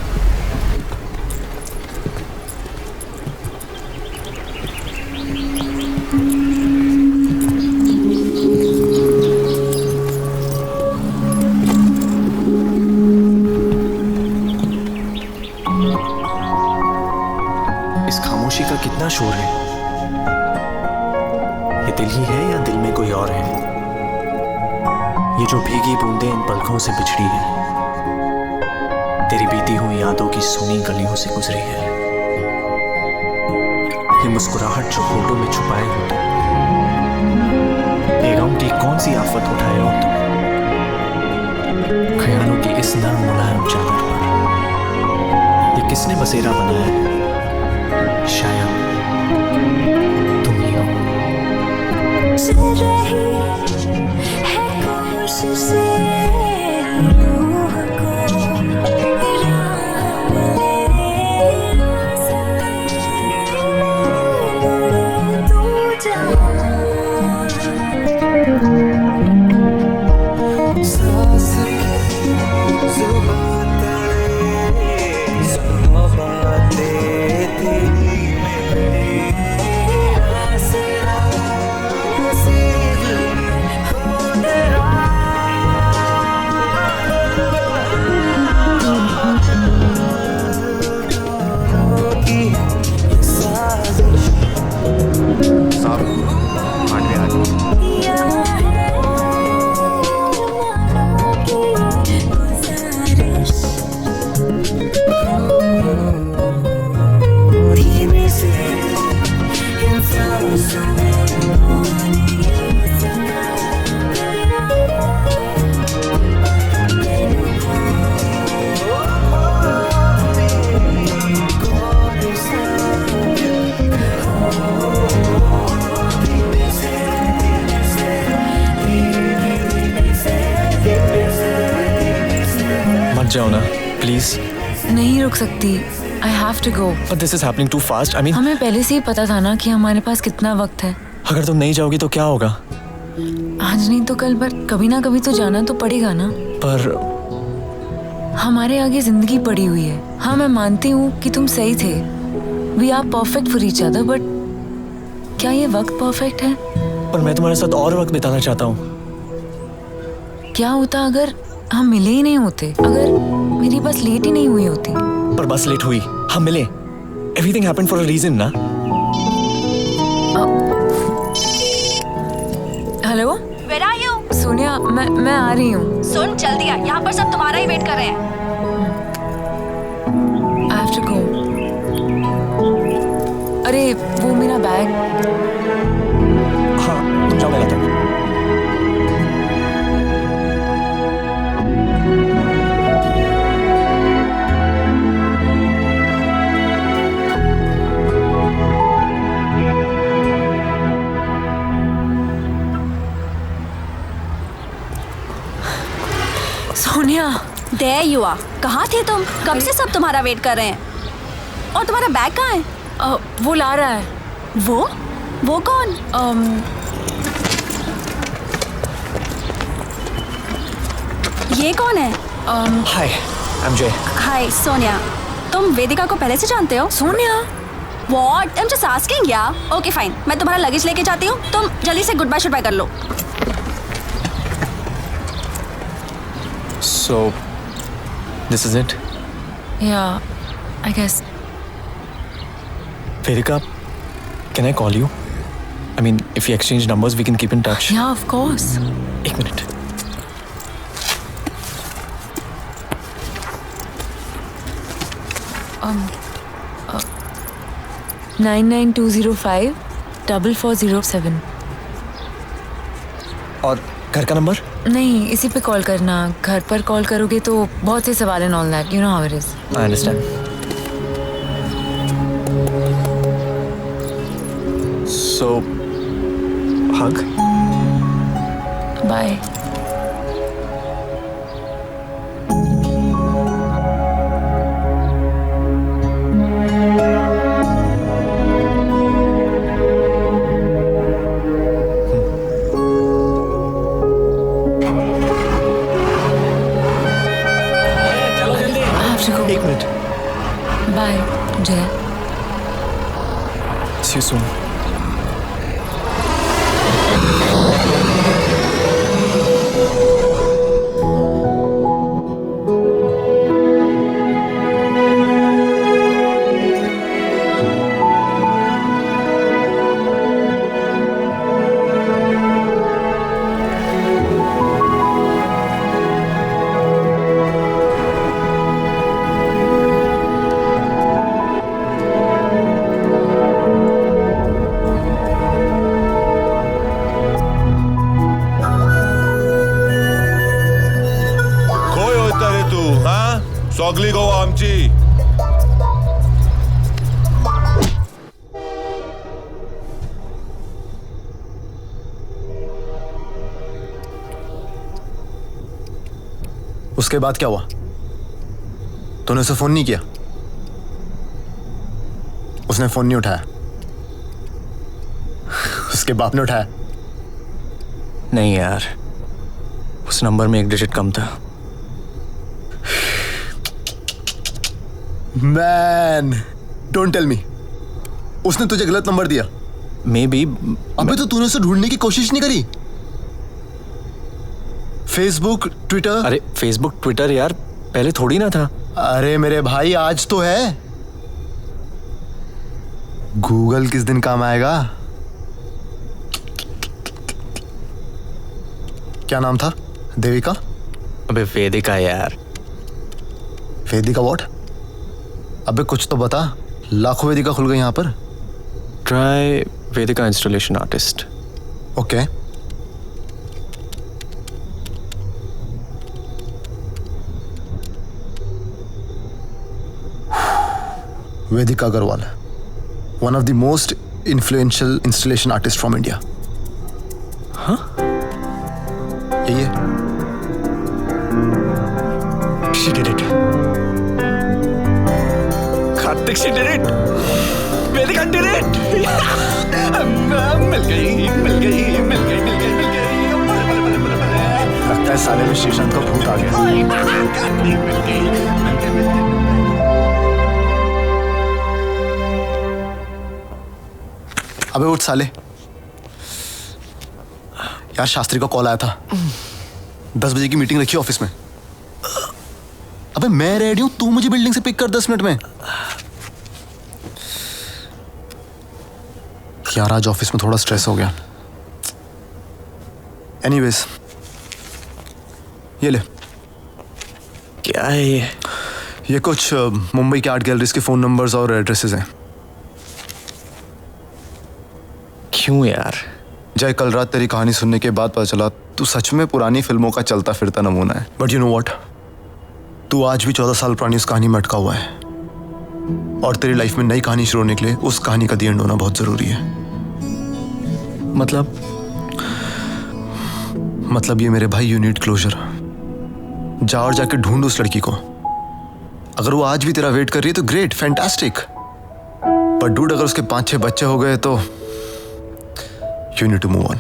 इस खामोशी का कितना शोर है। ये दिल ही है या दिल में कोई और है? ये जो भीगी बूंदें इन पलकों से बिछड़ी है, तेरी बीती हुई यादों की सुनी गलियों से गुजरी है। ये मुस्कुराहट जो होठों में छुपाए हो तुम, बेगम की कौन सी आफत उठाए हो तुम? ख्यालों की इस नर्म मुलायम चादर पर ये किसने बसेरा बनाया है? शायद तुम ही हो। है कोशिशें रूह को साहब, मांडवी आ जाओ। जाओ ना प्लीज। नहीं रुक सकती, I have to go. But this is happening too fast. I mean हमें पहले से ही पता था ना कि हमारे पास कितना वक्त है। अगर तुम नहीं जाओगी तो क्या होगा? आज नहीं तो कल, पर कभी ना कभी तो जाना तो पड़ेगा ना। पर हमारे आगे जिंदगी पड़ी हुई है। हाँ मैं मानती हूँ कि तुम सही थे, we are perfect for each other, but क्या ये वक्त परफेक्ट है? पर मैं तुम्हारे साथ और वक्त बिताना चाहता हूँ। क्या होता अगर हम मिले ही नहीं होते, अगर मेरी बस लेट ही नहीं हुई होती? पर बस लेट हुई, हम मिले। Everything happened for a reason ना। Hello, Where are you? Sonia, मैं आ रही हूँ। सुन जल्दी आ, यहाँ पर सब तुम्हारा ही वेट कर रहे हैं। I have to go. अरे वो मेरा बैग। हाँ तुम जाओ, मैं लाता हूँ। Sonia, There you are. कहाँ थे तुम? कब से सब तुम्हारा वेट कर रहे हैं। और तुम्हारा बैग कहाँ है? वो ला रहा है। वो कौन? ये कौन है? हाय, आई एम जय। हाय सोनिया, तुम वेदिका को पहले से जानते हो? Sonia, What? I'm just asking यार। Okay fine, मैं तुम्हारा लगेज लेके जाती हूँ, तुम जल्दी से गुड बाय शुड बाय कर लो। So, this is it? yeah, I guess. Vedika, can I call you? I mean, if we exchange numbers, we can keep in touch. Yeah, of course. एक minute. um, 99205 4407। और घर का number? नहीं, इसी पे call करना। घर पर कॉल करोगे तो बहुत से सवाल हैं, all that, you know how it is. I understand. So, hug? Bye. एक minute. Bye Jay. See you soon. सगळी गोवा आमची। उसके बाद क्या हुआ? तूने उसे फोन नहीं किया? उसने फोन नहीं उठाया? उसके बाप ने उठाया? नहीं यार, उस नंबर में एक डिजिट कम था। मैन, डोंट टेल मी उसने तुझे गलत नंबर दिया। May be. अबे तो तूने उसे ढूंढने की कोशिश नहीं करी? Facebook, Twitter? अरे फेसबुक ट्विटर यार पहले थोड़ी ना था। अरे मेरे भाई आज तो है। गूगल किस दिन काम आएगा? क्या नाम था? देविका? अबे वेदिका यार। वेदिका व्हाट? अबे कुछ तो बता, लाखों वेदिका खुल गए यहां पर। Try Vedika installation artist. Okay. Vedika Agarwal, one of the most influential installation artists from India. Huh? यही है। She did it. She did it. Vedika did it. मिल गई. लगता है साले में श्रीशांत का भूत आ गया. अबे उठ साले. यार शास्त्री का कॉल आया था. 10 बजे की मीटिंग रखी ऑफिस में. अबे मैं रेडी हूं, तू मुझे बिल्डिंग से पिक कर 10 मिनट में. यार आज ऑफिस में थोड़ा स्ट्रेस हो गया. एनीवेज ये ले. क्या है ये? ये कुछ मुंबई के आर्ट गैलरीज के फोन नंबर्स और एड्रेसेस हैं. क्यों यार? जय, कल रात तेरी कहानी सुनने के बाद पता चला तू सच में पुरानी फिल्मों का चलता फिरता नमूना है. बट यू नो व्हाट, तू आज भी 14 साल पुरानी उस कहानी में अटका हुआ है. और तेरी लाइफ में नई कहानी शुरू होने के लिए उस कहानी का दी एंड होना बहुत जरूरी है. मतलब ये मेरे भाई, यू नीड क्लोजर. जा और जाके ढूंढ उस लड़की को. अगर वो आज भी तेरा वेट कर रही है तो ग्रेट, फैंटास्टिक. पर डूड, अगर उसके 5-6 बच्चे हो गए तो you need to move on.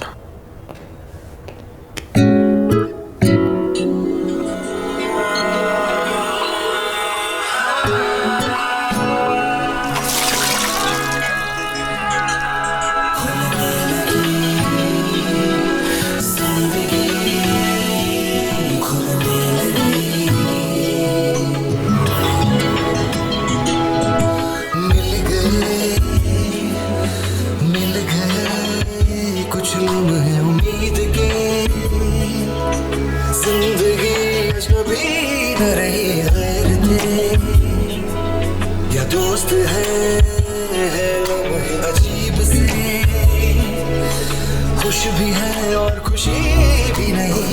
दोस्त है अजीब से, खुश भी है और खुशी भी नहीं.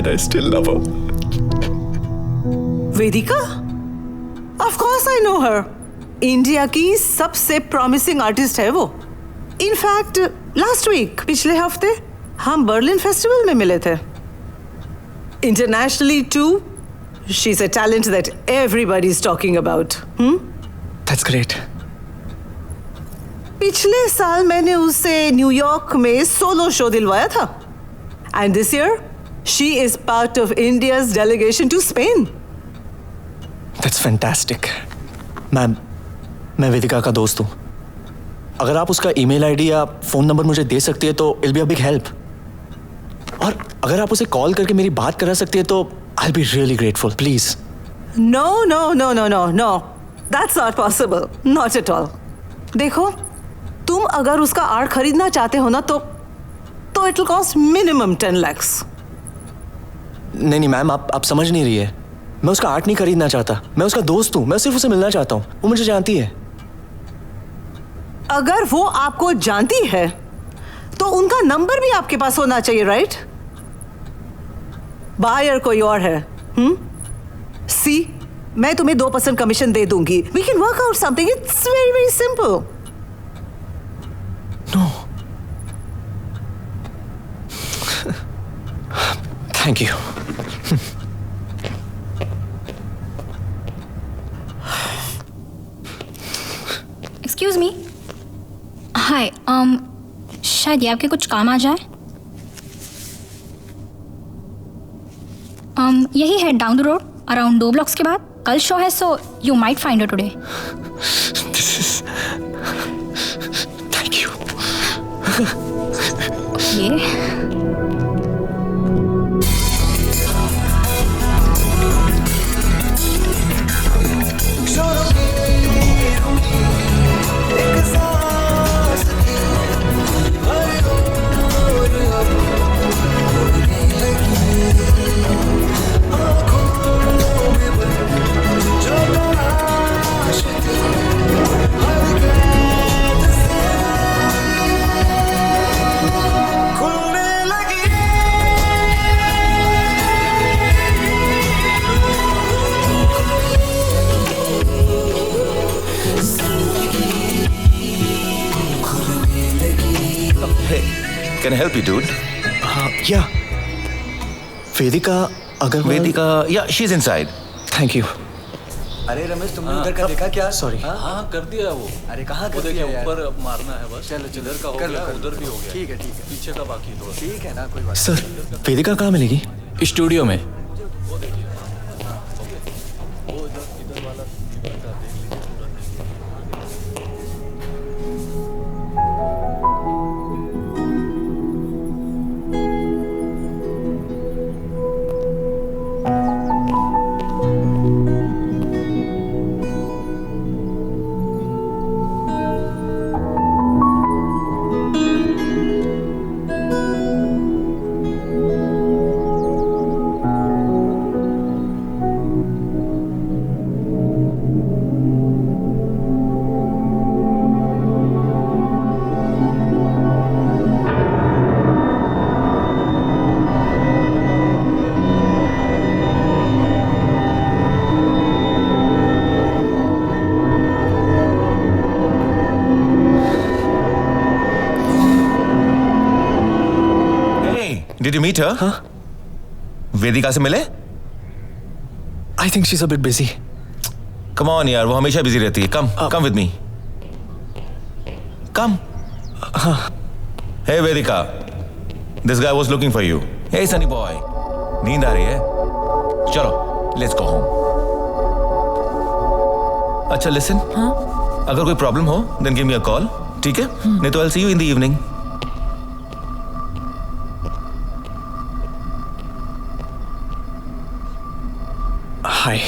I still love her. Vedika? Of course I know her. India की सबसे प्रॉमिसिंग आर्टिस्ट है वो. इनफैक्ट लास्ट वीक, पिछले हफ्ते हम बर्लिन फेस्टिवल में मिले थे. Internationally too, she is a talent that everybody is talking about. That's great. पिछले साल मैंने उससे न्यूयॉर्क में सोलो शो दिलवाया था and this year she is part of India's delegation to Spain. That's fantastic. Ma'am, मैं वेदिका का दोस्त हूँ। अगर आप उसका ईमेल आईडी या फोन नंबर मुझे दे सकती है तो it be a big help. और अगर आप उसे कॉल करके मेरी बात करा सकती है तो I be really grateful, please. No no no no no no, that's not possible, not at all. देखो, तुम अगर उसका आर्ट खरीदना चाहते हो ना तो it will cost minimum 10 lakhs। नहीं मैम, आप समझ नहीं रही है। मैं उसका आर्ट नहीं खरीदना चाहता, मैं उसका दोस्त हूँ। मैं सिर्फ उसे मिलना चाहता हूँ, वो मुझे जानती है। अगर वो आपको जानती है तो उनका नंबर भी आपके पास होना चाहिए, राइट? बायर कोई और है। सी, मैं तुम्हें 2% कमीशन दे दूंगी। We can work out something, it's very very simple. No, thank you. Excuse me. Hi, शायद ये आपके कुछ काम आ जाए। यही है down the road, around 2 blocks के बाद। कल शो है, so you might find it today. Thank you. ये Can I help you, dude? Yeah. Vedika अगर yeah, she's inside. Thank you. अरे रमेश, तुमने उधर का देखा क्या? सॉरी। हाँ कर दिया वो। अरे कहाँ कर देखिए दिया यार? ऊपर मारना है बस। चलो इधर का हो कर गया, लो। उधर भी हो गया। ठीक है ठीक है, पीछे का बाकी थोड़ा। ठीक है ना, कोई बात। सर, वेदिका कहाँ मिलेगी? स्टूडियो में। Did you meet her? हाँ? वेदिका से मिले? I think she's a bit busy. Come on यार, वो हमेशा बिजी रहती है। Come with me. Come. हाँ। Hey Vedika, this guy was looking for you. Hey sunny boy, नींद आ रही है? चलो, let's go home. अच्छा listen. हाँ? अगर कोई प्रॉब्लम हो, then give me a call. ठीक है? नहीं तो I'll see you in the evening. हाय।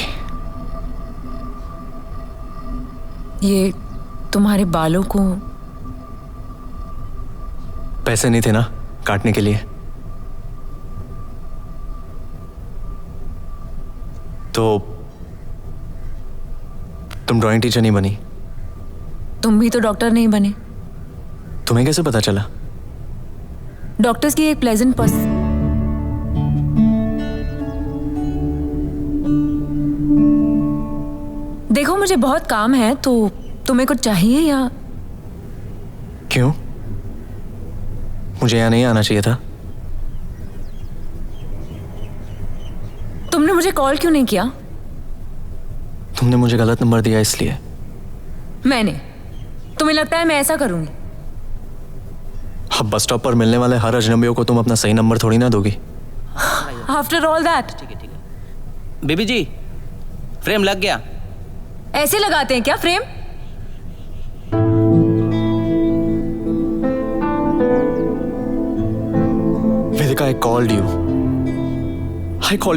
ये तुम्हारे बालों को पैसे नहीं थे ना काटने के लिए, तो तुम ड्राइंग टीचर नहीं बनी। तुम भी तो डॉक्टर नहीं बने। तुम्हें कैसे पता चला? डॉक्टर्स की एक प्लेजेंट पर्सन। देखो मुझे बहुत काम है, तो तुम्हें कुछ चाहिए या? क्यों? मुझे यहाँ नहीं आना चाहिए था। तुमने मुझे कॉल क्यों नहीं किया? तुमने मुझे गलत नंबर दिया इसलिए। मैंने तुम्हें लगता है मैं ऐसा करूंगी? अब बस स्टॉप पर मिलने वाले हर अजनबियों को तुम अपना सही नंबर थोड़ी ना दोगी। After all that. Baby ji, frame लग गया। ऐसे लगाते हैं क्या frame? Vedika, I called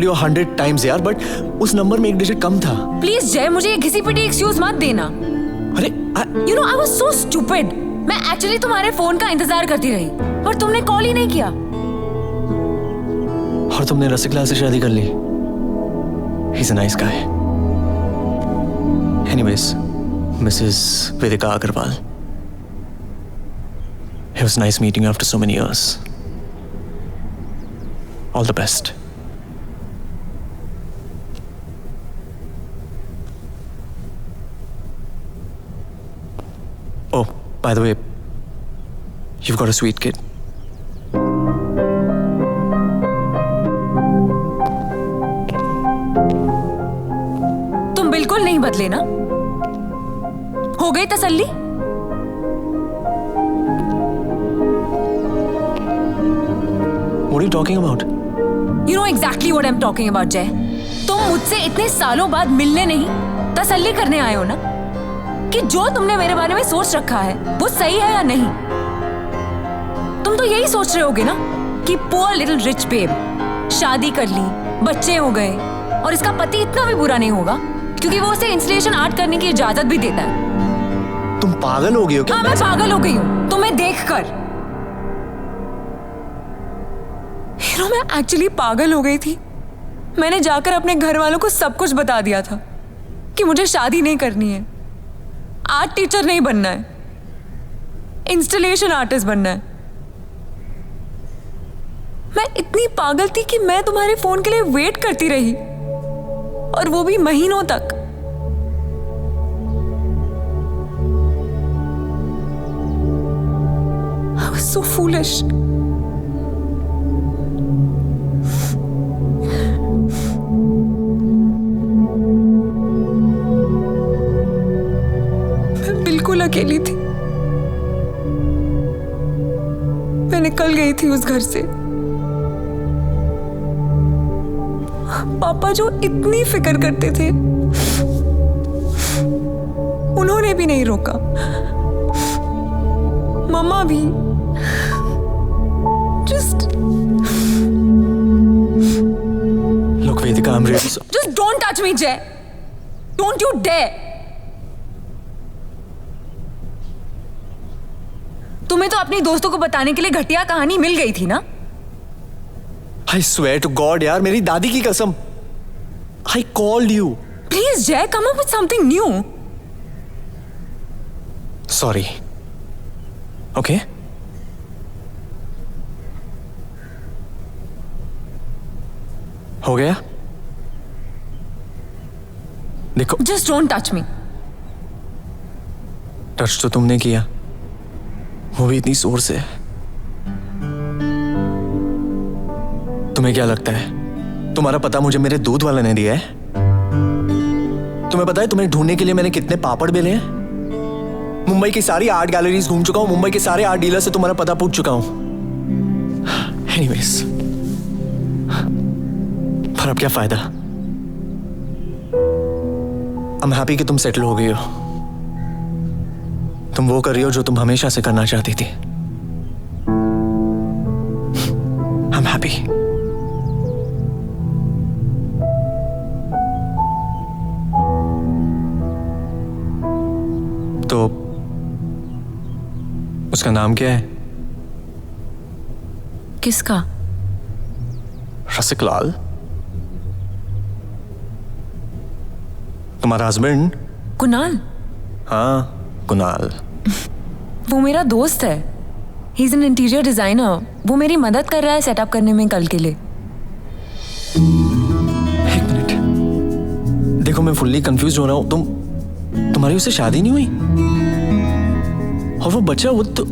you 100 times यार, बट उस नंबर में एक डिजिट कम था। प्लीज जय, मुझे ये घिसी पिटी एक्सक्यूज मत देना। अरे you know I was so stupid. मैं एक्चुअली तुम्हारे फोन का इंतजार करती रही, पर तुमने कॉल ही नहीं किया। और तुमने रसिकलाल से शादी कर ली। He's a nice guy. Anyways, Mrs. Vedika Agarwal. It was nice meeting you after so many years. All the best. Oh, by the way, you've got a sweet kid. तुम बिल्कुल नहीं बदले ना? हो गई तसल्ली? What are you talking about? You know exactly what I'm talking about, जय। तुम मुझसे इतने सालों बाद मिलने नहीं, तसल्ली करने आए हो ना कि जो तुमने मेरे बारे में सोच रखा है वो सही है या नहीं। तुम तो यही सोच रहे होगे ना कि पुअर लिटिल रिच बेब शादी कर ली, बच्चे हो गए, और इसका पति इतना भी बुरा नहीं होगा क्योंकि वो उसे इंस्टलेशन आर्ट करने की इजाजत भी देता है। तुम पागल हो गई हो क्या? हाँ, मैं पागल हो गई हूँ तुम्हें देखकर। मैं एक्चुअली पागल हो गई थी। मैंने जाकर अपने घर वालों को सब कुछ बता दिया था कि मुझे शादी नहीं करनी है, आर्ट टीचर नहीं बनना है, इंस्टॉलेशन आर्टिस्ट बनना है। मैं इतनी पागल थी कि मैं तुम्हारे फोन के लिए वेट करती रही, और वो भी महीनों तक। I was so foolish. बिल्कुल अकेली थी। मैं निकल गई थी उस घर से। पापा जो इतनी फिक्र करते थे, उन्होंने भी नहीं रोका। मम्मा भी। Just Look, Vedika, I'm really sorry. Just don't touch me, Jay. Don't you dare. तुम्हें तो अपनी दोस्तों को बताने के लिए घटिया कहानी मिल गई थी ना? I swear to God, यार, मेरी दादी की कसम। I called you. Please, Jay, come up with something new. Sorry. Okay? हो गया? देखो, Just don't touch me. Touch तो तुमने किया, वो भी इतनी जोर से। तुम्हें क्या लगता है तुम्हारा पता मुझे मेरे दूध वाले ने दिया है? तुम्हें पता है तुम्हें ढूंढने के लिए मैंने कितने पापड़ बेले हैं? मुंबई की सारी आर्ट गैलरीज घूम चुका हूं, मुंबई के सारे आर्ट डीलर से तुम्हारा पता पूछ चुका हूं। एनीवेज, पर अब क्या फायदा? आई एम हैप्पी कि तुम सेटल हो गई हो। तुम वो कर रही हो जो तुम हमेशा से करना चाहती थी। I am happy. तो उसका नाम क्या है? किसका? रसिकलाल, तुम्हारा हस्बैंड। कुणाल। हाँ, कुणाल। वो मेरा दोस्त है। He is an interior designer. वो मेरी मदद कर रहा है सेटअप करने में कल के लिए। एक मिनट, देखो मैं फुल्ली कंफ्यूज हो रहा हूं। तुम्हारी उससे शादी नहीं हुई? और वो बच्चा वो तो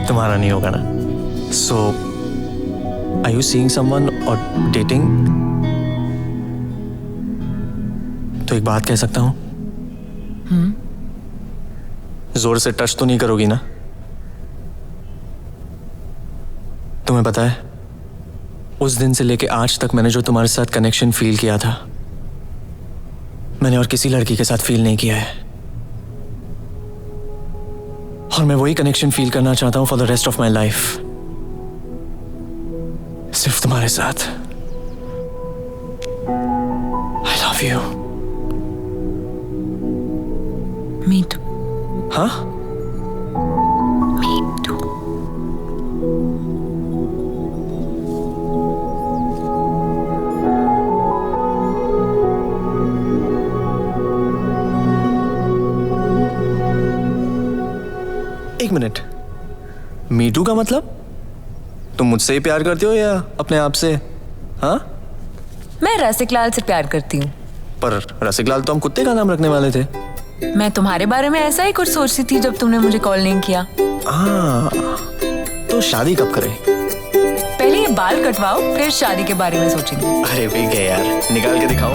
तुम्हारा नहीं होगा ना? सो आर यू सीइंग समवन और डेटिंग? तो एक बात कह सकता हूं, जोर से टच तो नहीं करोगी ना? तुम्हें पता है, उस दिन से लेके आज तक मैंने जो तुम्हारे साथ कनेक्शन फील किया था, मैंने और किसी लड़की के साथ फील नहीं किया है। और मैं वही कनेक्शन फील करना चाहता हूं for the rest of my life, सिर्फ तुम्हारे साथ। I love you. Me too. हाँ? Me too. एक मिनट, मीटू का मतलब? तुम मुझसे ही प्यार करती हो या अपने आप से? हाँ? मैं रसिक लाल से प्यार करती हूँ। पर रसिक लाल तो हम कुत्ते का नाम रखने वाले थे। मैं तुम्हारे बारे में ऐसा ही कुछ सोचती थी जब तुमने मुझे कॉल नहीं किया। तो शादी कब करें? पहले ये बाल कटवाओ, फिर शादी के बारे में सोचेंगे। अरे वे गए यार, निकाल के दिखाओ।